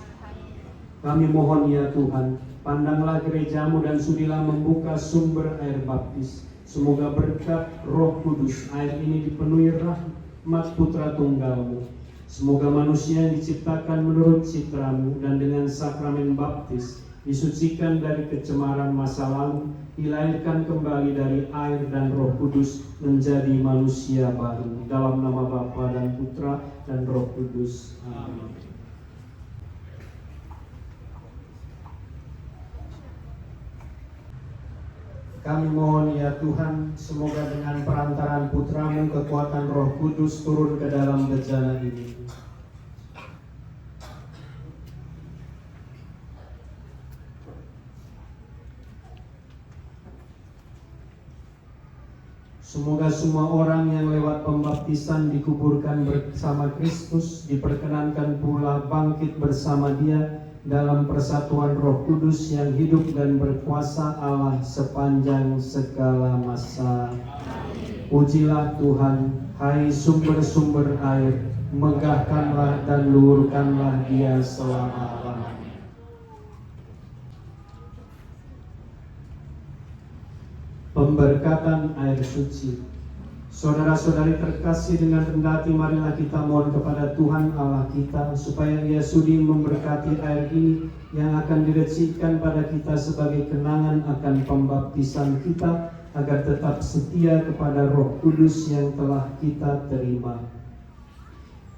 Kami mohon ya Tuhan, pandanglah gerejamu dan sudilah membuka sumber air baptis. Semoga berkat Roh Kudus air ini dipenuhi rahmat Putra Tunggalmu. Semoga manusia yang diciptakan menurut citramu dan dengan sakramen baptis disucikan dari kecemaran masa lalu, dilahirkan kembali dari air dan Roh Kudus menjadi manusia baru. Dalam nama Bapa dan Putra dan Roh Kudus. Amin. Kami mohon ya Tuhan, semoga dengan perantaraan Putramu kekuatan Roh Kudus turun ke dalam bejana ini. Semoga semua orang yang lewat pembaptisan dikuburkan bersama Kristus, diperkenankan pula bangkit bersama Dia dalam persatuan Roh Kudus yang hidup dan berkuasa Allah sepanjang segala masa. Pujilah Tuhan, hai sumber-sumber air, megahkanlah dan luhurkanlah Dia selama-lamanya. Pemberkatan air suci. Saudara-saudari terkasih, dengan rendah hati marilah kita mohon kepada Tuhan Allah kita supaya Ia sudi memberkati air ini yang akan diresmikan pada kita sebagai kenangan akan pembaptisan kita, agar tetap setia kepada Roh Kudus yang telah kita terima.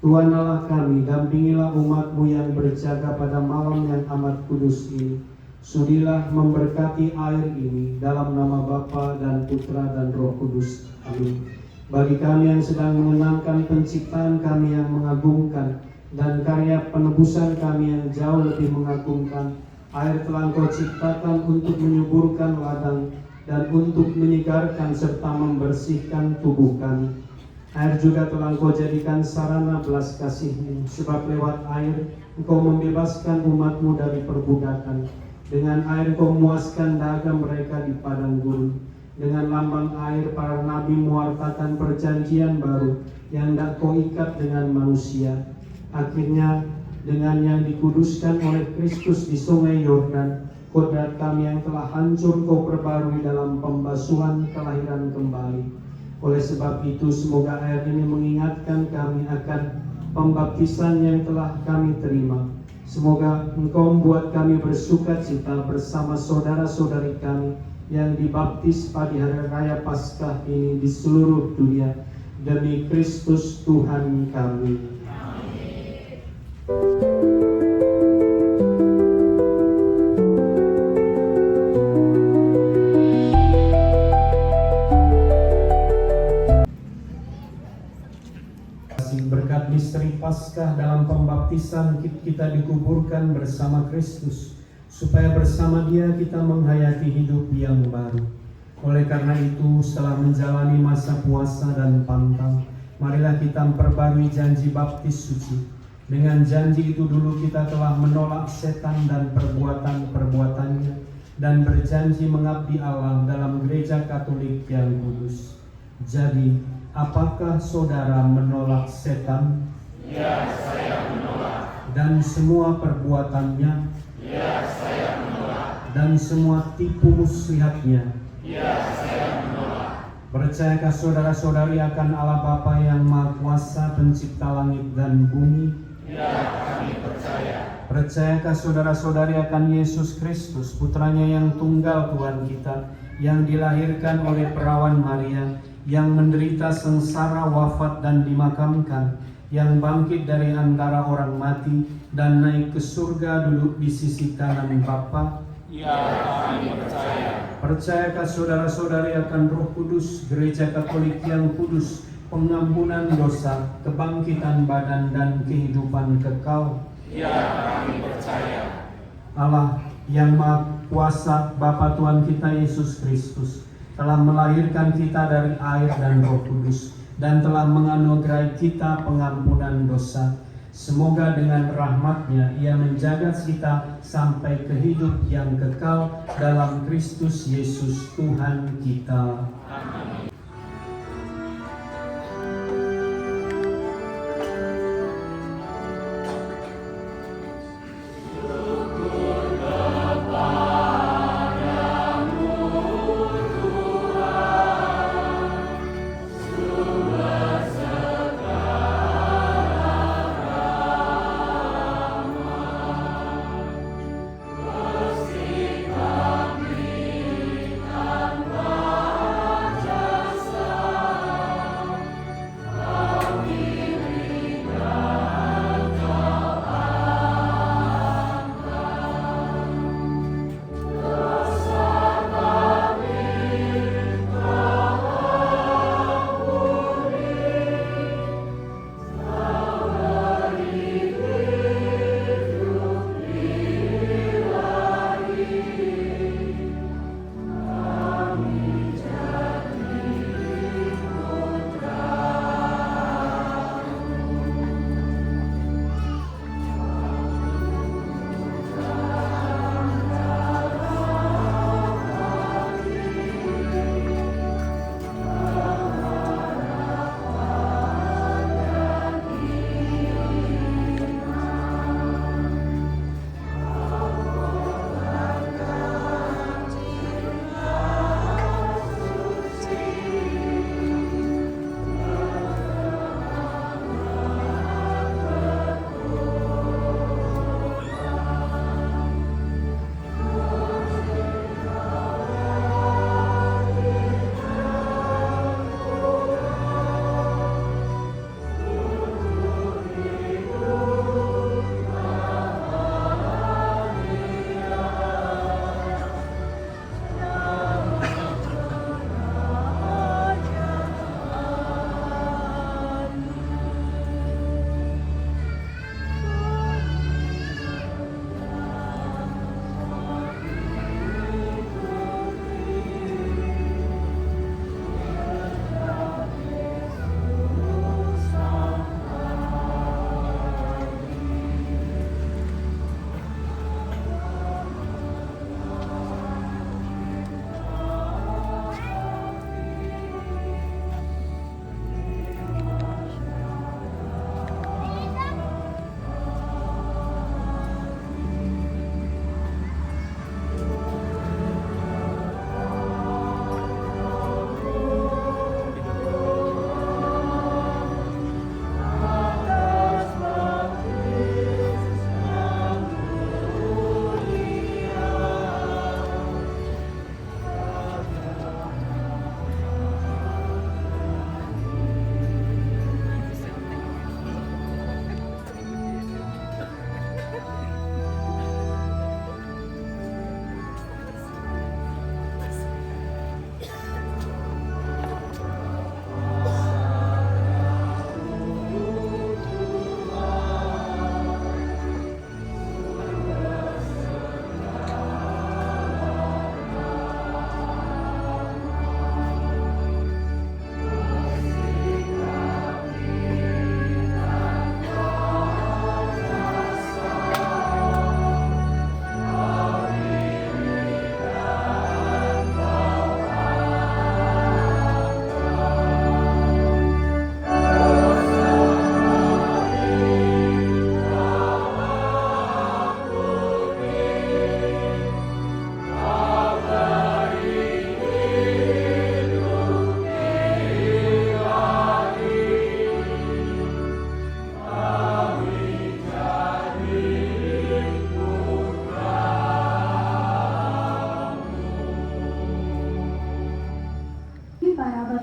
Tuhan Allah kami, dampingilah umat-Mu yang berjaga pada malam yang amat kudus ini. Sudilah memberkati air ini dalam nama Bapa dan Putra dan Roh Kudus. Amin. Bagi kami yang sedang mengenangkan penciptaan kami yang mengagumkan dan karya penebusan kami yang jauh lebih mengagumkan, air telah Engkau ciptakan untuk menyuburkan ladang dan untuk menyegarkan serta membersihkan tubuh kami. Air juga telah Engkau jadikan sarana belas kasih-Mu, sebab lewat air Engkau membebaskan umat-Mu dari perbudakan. Dengan air Kau memuaskan dahaga mereka di padang gurun. Dengan lambang air para nabi mewartakan perjanjian baru yang tak Kau ikat dengan manusia. Akhirnya dengan yang dikuduskan oleh Kristus di sungai Yordan, kodrat kami yang telah hancur Kau perbarui dalam pembasuhan kelahiran kembali. Oleh sebab itu semoga air ini mengingatkan kami akan pembaptisan yang telah kami terima. Semoga Engkau membuat kami bersukacita bersama saudara-saudari kami yang dibaptis pada hari raya Paskah ini di seluruh dunia, demi Kristus Tuhan kami. Berkat misteri Paskah dalam pembaptisan kita dikuburkan bersama Kristus, supaya bersama Dia kita menghayati hidup yang baru. Oleh karena itu, setelah menjalani masa puasa dan pantang, marilah kita memperbarui janji baptis suci. Dengan janji itu dulu kita telah menolak setan dan perbuatan-perbuatannya, dan berjanji mengabdi Allah dalam gereja Katolik yang kudus. Jadi, apakah saudara menolak setan? Ya, saya menolak. Dan semua perbuatannya? Ya, saya menolak. Dan semua tipu muslihatnya? Ya, saya menolak. Percayakah saudara-saudari akan Allah Bapa yang Maha Kuasa, pencipta langit dan bumi? Ya, kami percaya. Percayakah saudara-saudari akan Yesus Kristus, putranya yang tunggal Tuhan kita, yang dilahirkan oleh perawan Maria, yang menderita sengsara, wafat dan dimakamkan, yang bangkit dari antara orang mati dan naik ke surga duduk di sisi kanan Bapa? Ya, kami percaya. Percayakah saudara-saudari akan Roh Kudus, gereja Katolik yang kudus, pengampunan dosa, kebangkitan badan dan kehidupan kekal? Ya, kami percaya. Allah yang Maha Kuasa, Bapa Tuhan kita Yesus Kristus, telah melahirkan kita dari air dan Roh Kudus, dan telah menganugerahi kita pengampunan dosa. Semoga dengan rahmat-Nya Ia menjaga kita sampai ke hidup yang kekal dalam Kristus Yesus Tuhan kita. Amin.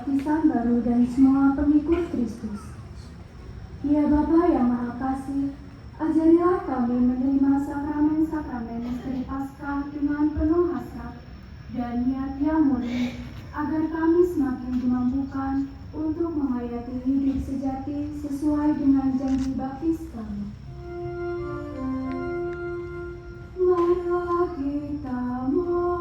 baptisan baru dan semua pengikut Kristus. Ya Bapa yang Maha Kasih, ajarilah kami menerima sakramen-sakramen misteri Paskah dengan penuh hasrat dan niat yang murni, agar kami semakin dimampukan untuk menghayati hidup sejati sesuai dengan janji baptis kami. Marilah kita mohon.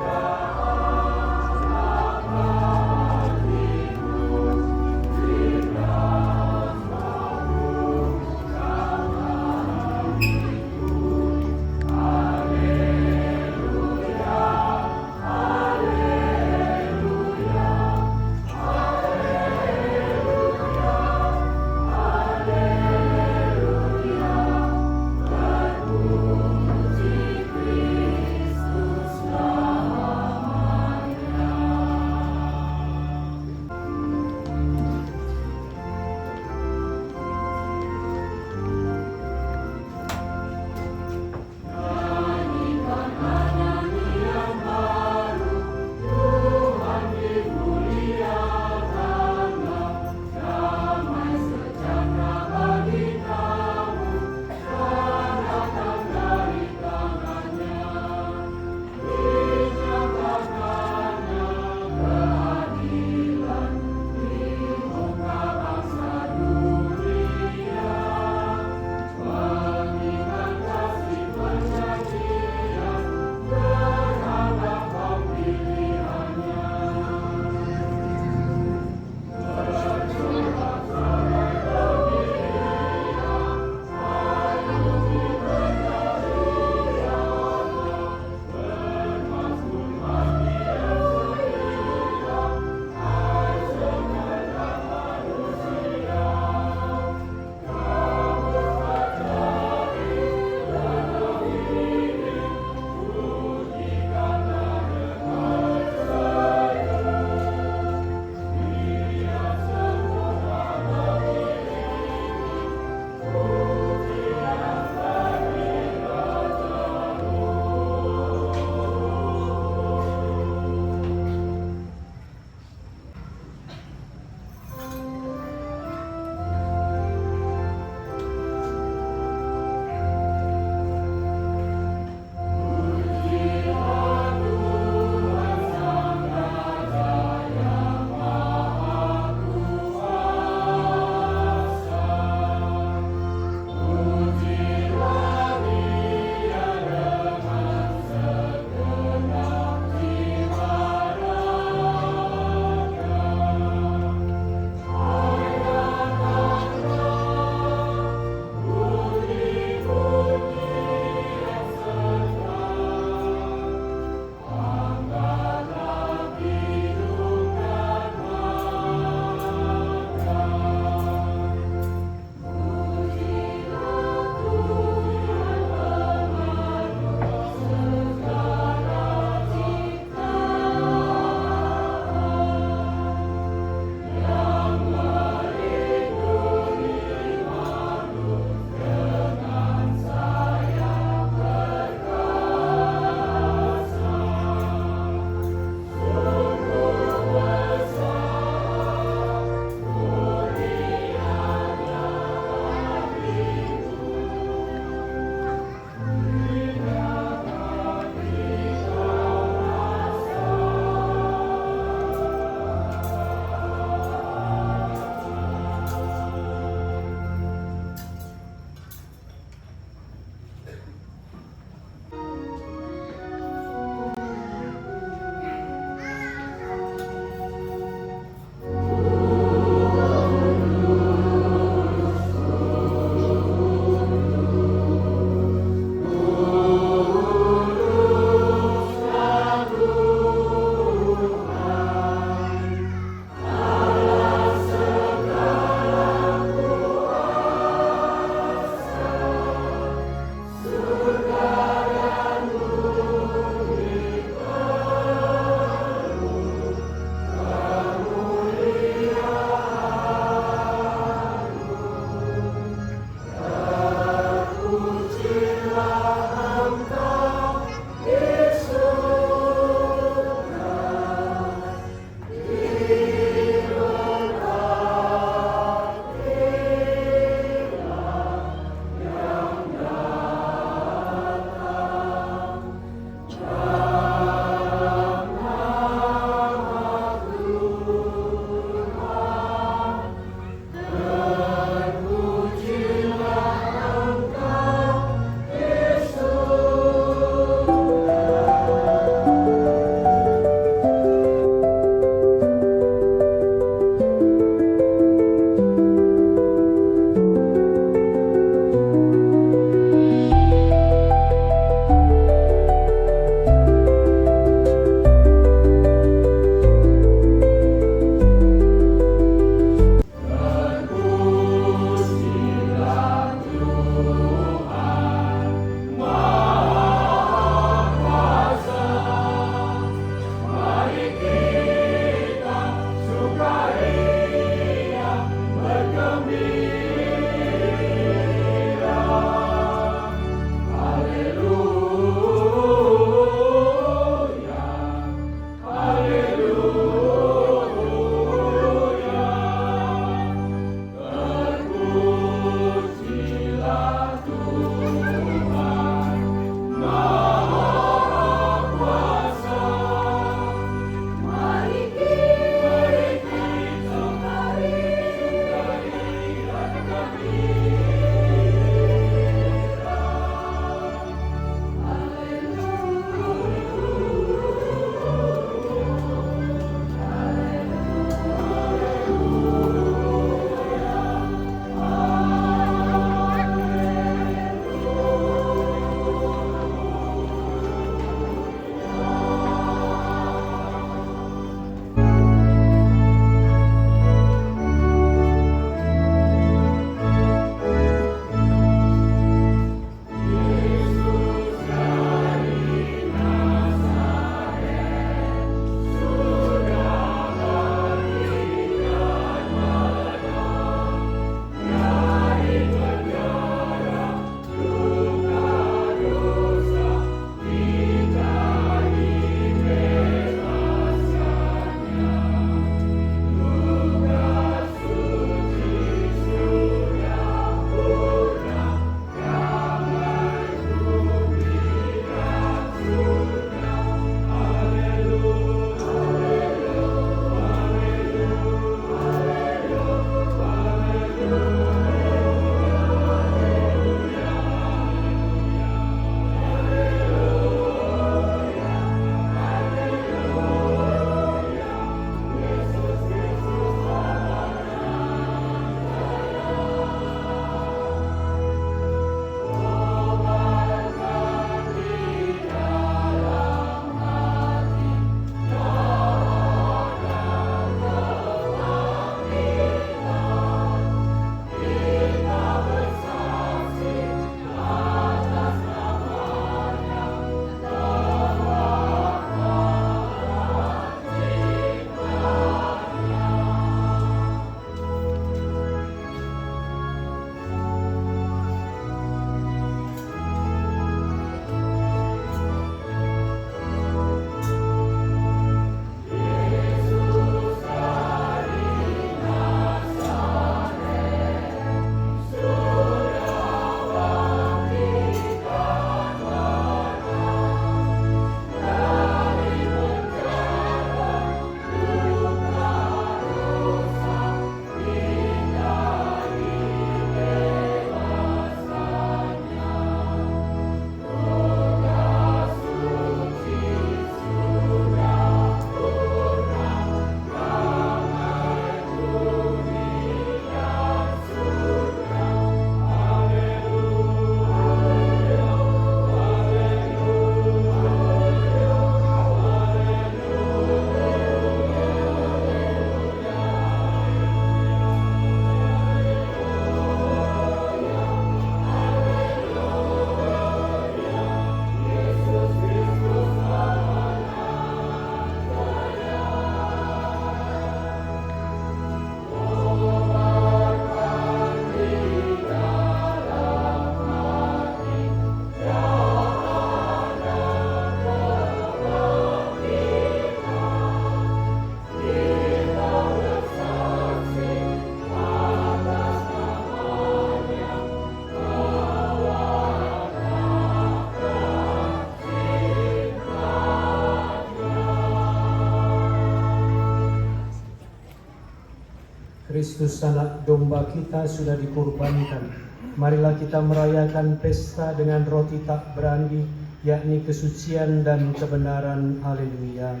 Kristus anak domba kita sudah dikorbankan. Marilah kita merayakan pesta dengan roti tak berandi, yakni kesucian dan kebenaran. Haleluya.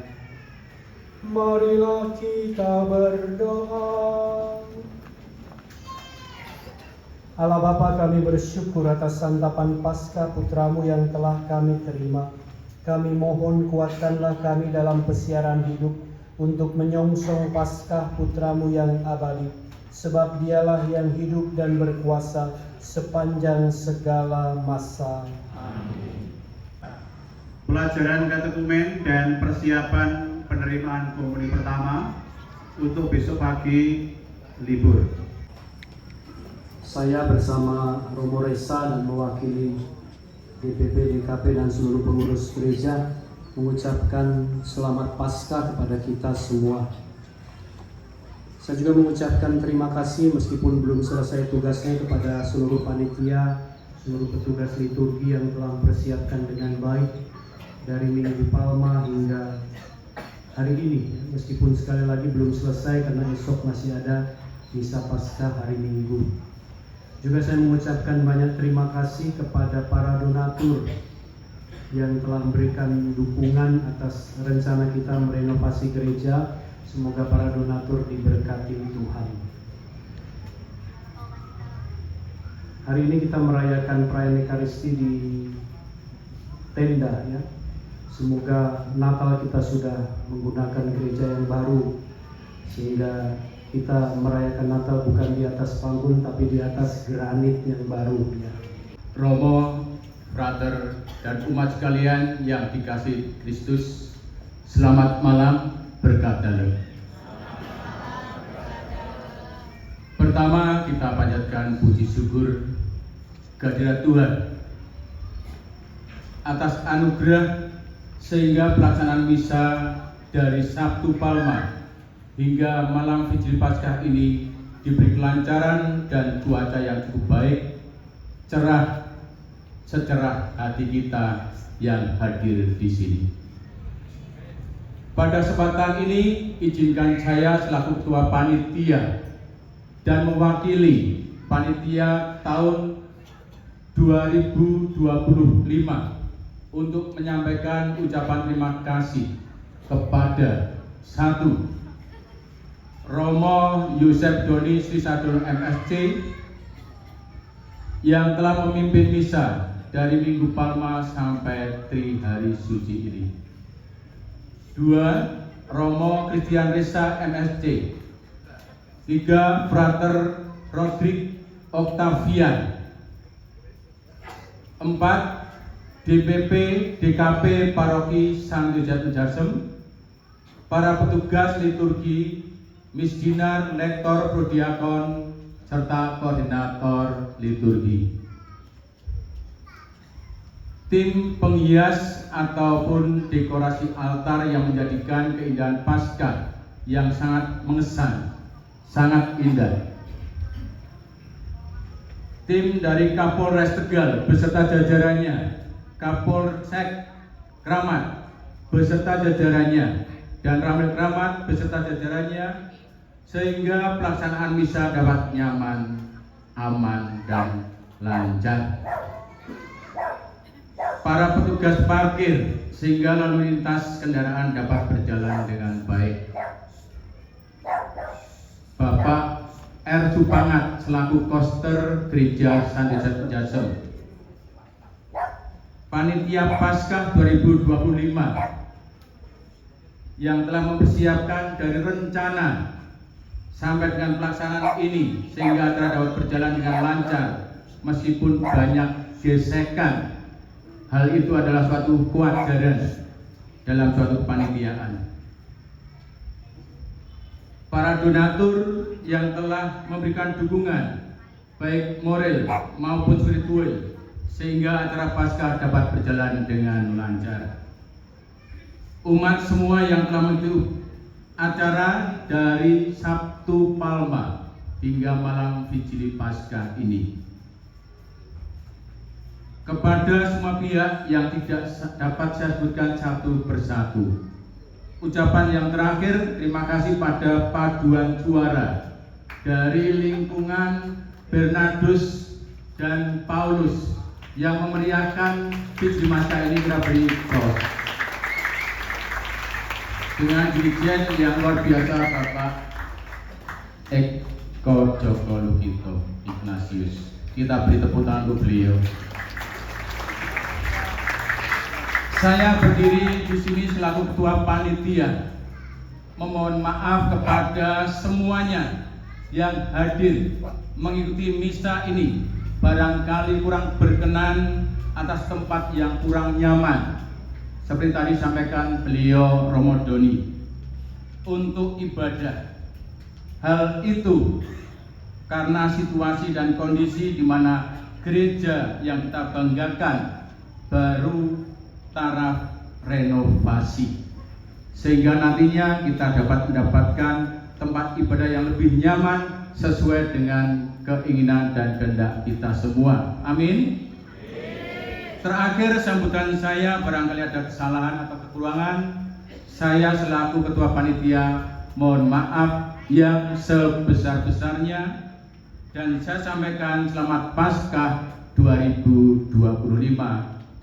Marilah kita berdoa. Allah Bapa, kami bersyukur atas santapan Paskah Putramu yang telah kami terima. Kami mohon kuatkanlah kami dalam pesiaran hidup untuk menyongsong Paskah Putramu yang abadi, sebab Dialah yang hidup dan berkuasa sepanjang segala masa. Amin. Pelajaran katekumen dan persiapan penerimaan komuni pertama untuk besok pagi libur. Saya bersama Romo Resa dan mewakili DPP, DKP dan seluruh pengurus gereja mengucapkan selamat Paskah kepada kita semua. Saya juga mengucapkan terima kasih meskipun belum selesai tugasnya kepada seluruh panitia, seluruh petugas liturgi yang telah mempersiapkan dengan baik dari Minggu Palma hingga hari ini. Meskipun sekali lagi belum selesai karena esok masih ada misa Paskah hari Minggu. Juga saya mengucapkan banyak terima kasih kepada para donatur yang telah memberikan dukungan atas rencana kita merenovasi gereja. Semoga para donatur diberkati Tuhan. Hari ini kita merayakan perayaan Ekaristi di tenda ya. Semoga Natal kita sudah menggunakan gereja yang baru, sehingga kita merayakan Natal bukan di atas panggung tapi di atas granit yang baru ya. Romo, frater, dan umat sekalian yang dikasihi Kristus, selamat malam, berkat dalam. Pertama, kita panjatkan puji syukur kehadirat Tuhan atas anugerah sehingga pelaksanaan misa dari Sabtu Palma hingga malam Vigil Paskah ini diberi kelancaran dan cuaca yang cukup baik, cerah, secerah hati kita yang hadir di sini. Pada kesempatan ini, izinkan saya selaku Ketua Panitia dan mewakili Panitia tahun 2025 untuk menyampaikan ucapan terima kasih kepada 1. Romo Yosef Doni Sri Sadono MSC yang telah memimpin misa dari Minggu Palma sampai Trihari Suci ini. 2. Romo Christian Resa MSC. 3. Frater Rodrik Octavian. 4. DPP DKP Paroki Santo Jatem, para petugas liturgi, misdinar, lektor, prodiakon, serta koordinator liturgi. Tim penghias ataupun dekorasi altar yang menjadikan keindahan Paskah yang sangat mengesan, sangat indah. Tim dari Kapolres Tegal beserta jajarannya, Kapolsek Kramat beserta jajarannya, dan Ramil Kramat beserta jajarannya, sehingga pelaksanaan misa dapat nyaman, aman, dan lancar. Para petugas parkir sehingga lalu lintas kendaraan dapat berjalan dengan baik. Bapak R. Supangat selaku koster Gereja Santo Jatem. Panitia Paskah 2025 yang telah mempersiapkan dari rencana sampai dengan pelaksanaan ini sehingga acara dapat berjalan dengan lancar meskipun banyak gesekan. Hal itu adalah suatu kewajaran dalam suatu kepanitiaan. Para donatur yang telah memberikan dukungan baik moral maupun spiritual sehingga acara Paskah dapat berjalan dengan lancar. Umat semua yang telah mengikuti acara dari Sabtu Palma hingga malam Vigili Paskah ini. Kepada semua pihak yang tidak dapat saya sebutkan satu persatu. Ucapan yang terakhir, terima kasih pada paduan suara dari lingkungan Bernardus dan Paulus yang memeriahkan Fiji masa ini. Kita beri applause. Dengan dirijen yang luar biasa Bapak Eko Joko Lukito Ignatius. Kita beri tepuk tangan untuk beliau. Saya berdiri di sini selaku ketua panitia, memohon maaf kepada semuanya yang hadir mengikuti misa ini. Barangkali kurang berkenan atas tempat yang kurang nyaman. Seperti tadi sampaikan beliau Romo Doni, untuk ibadah. Hal itu karena situasi dan kondisi di mana gereja yang kita banggakan baru taraf renovasi, sehingga nantinya kita dapat mendapatkan tempat ibadah yang lebih nyaman sesuai dengan keinginan dan kehendak kita semua. Amin. Terakhir sambutan saya, barangkali ada kesalahan atau kekurangan, saya selaku ketua panitia mohon maaf yang sebesar-besarnya, dan saya sampaikan selamat Paskah 2025.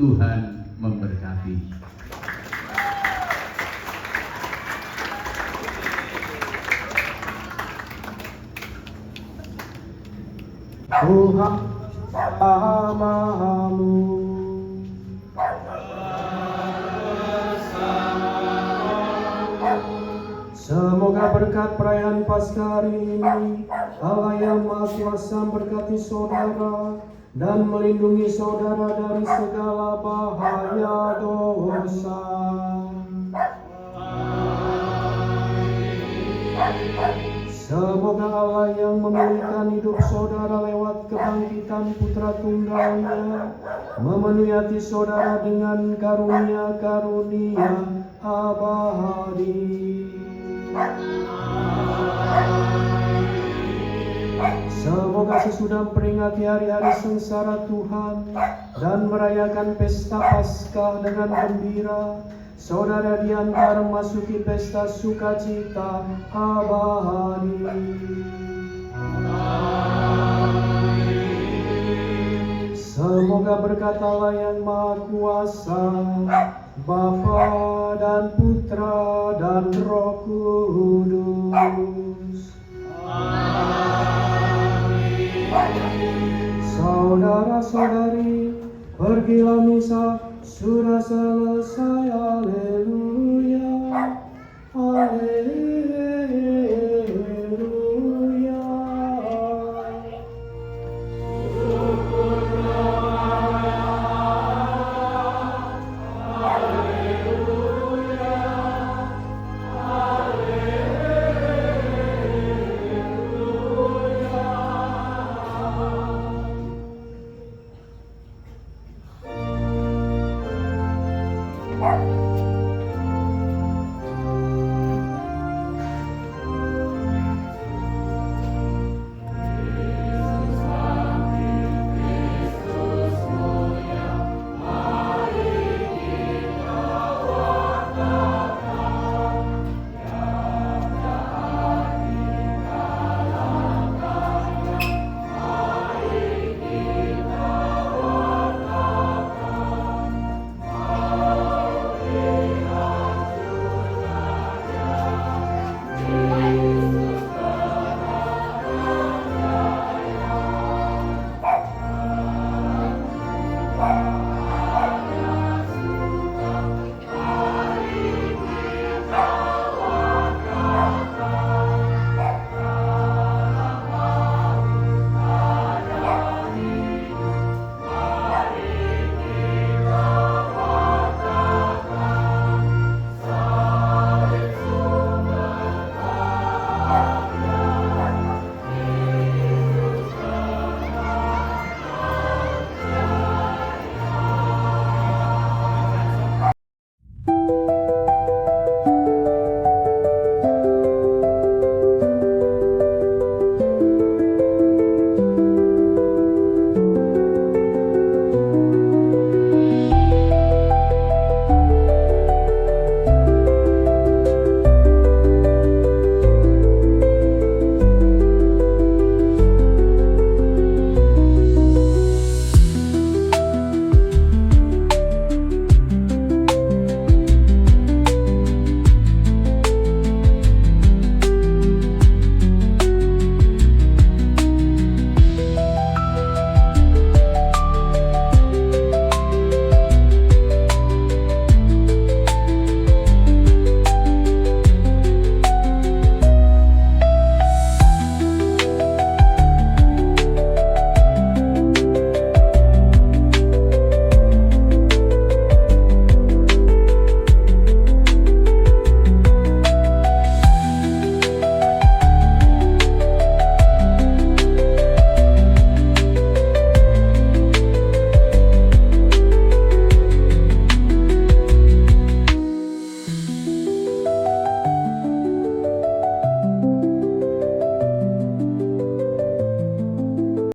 Tuhan memberkati. Tuhan bersamamu. Semoga berkat perayaan Paskah hari ini, Allah yang Maha Kuasa memberkati saudara dan melindungi saudara dari segala bahaya dosa. Semoga Allah yang memulihkan hidup saudara lewat kebangkitan Putra Tunggalnya memenuhi hati saudara dengan karunia-karunia abadi. Semoga sesudah memperingati hari-hari sengsara Tuhan dan merayakan pesta Paskah dengan gembira, saudara diantar memasuki pesta sukacita abadi. Semoga berkat Allah yang Maha Kuasa, Bapa dan Putra dan Roh Kudus. Saudara-saudari, pergilah misa sudah selesai.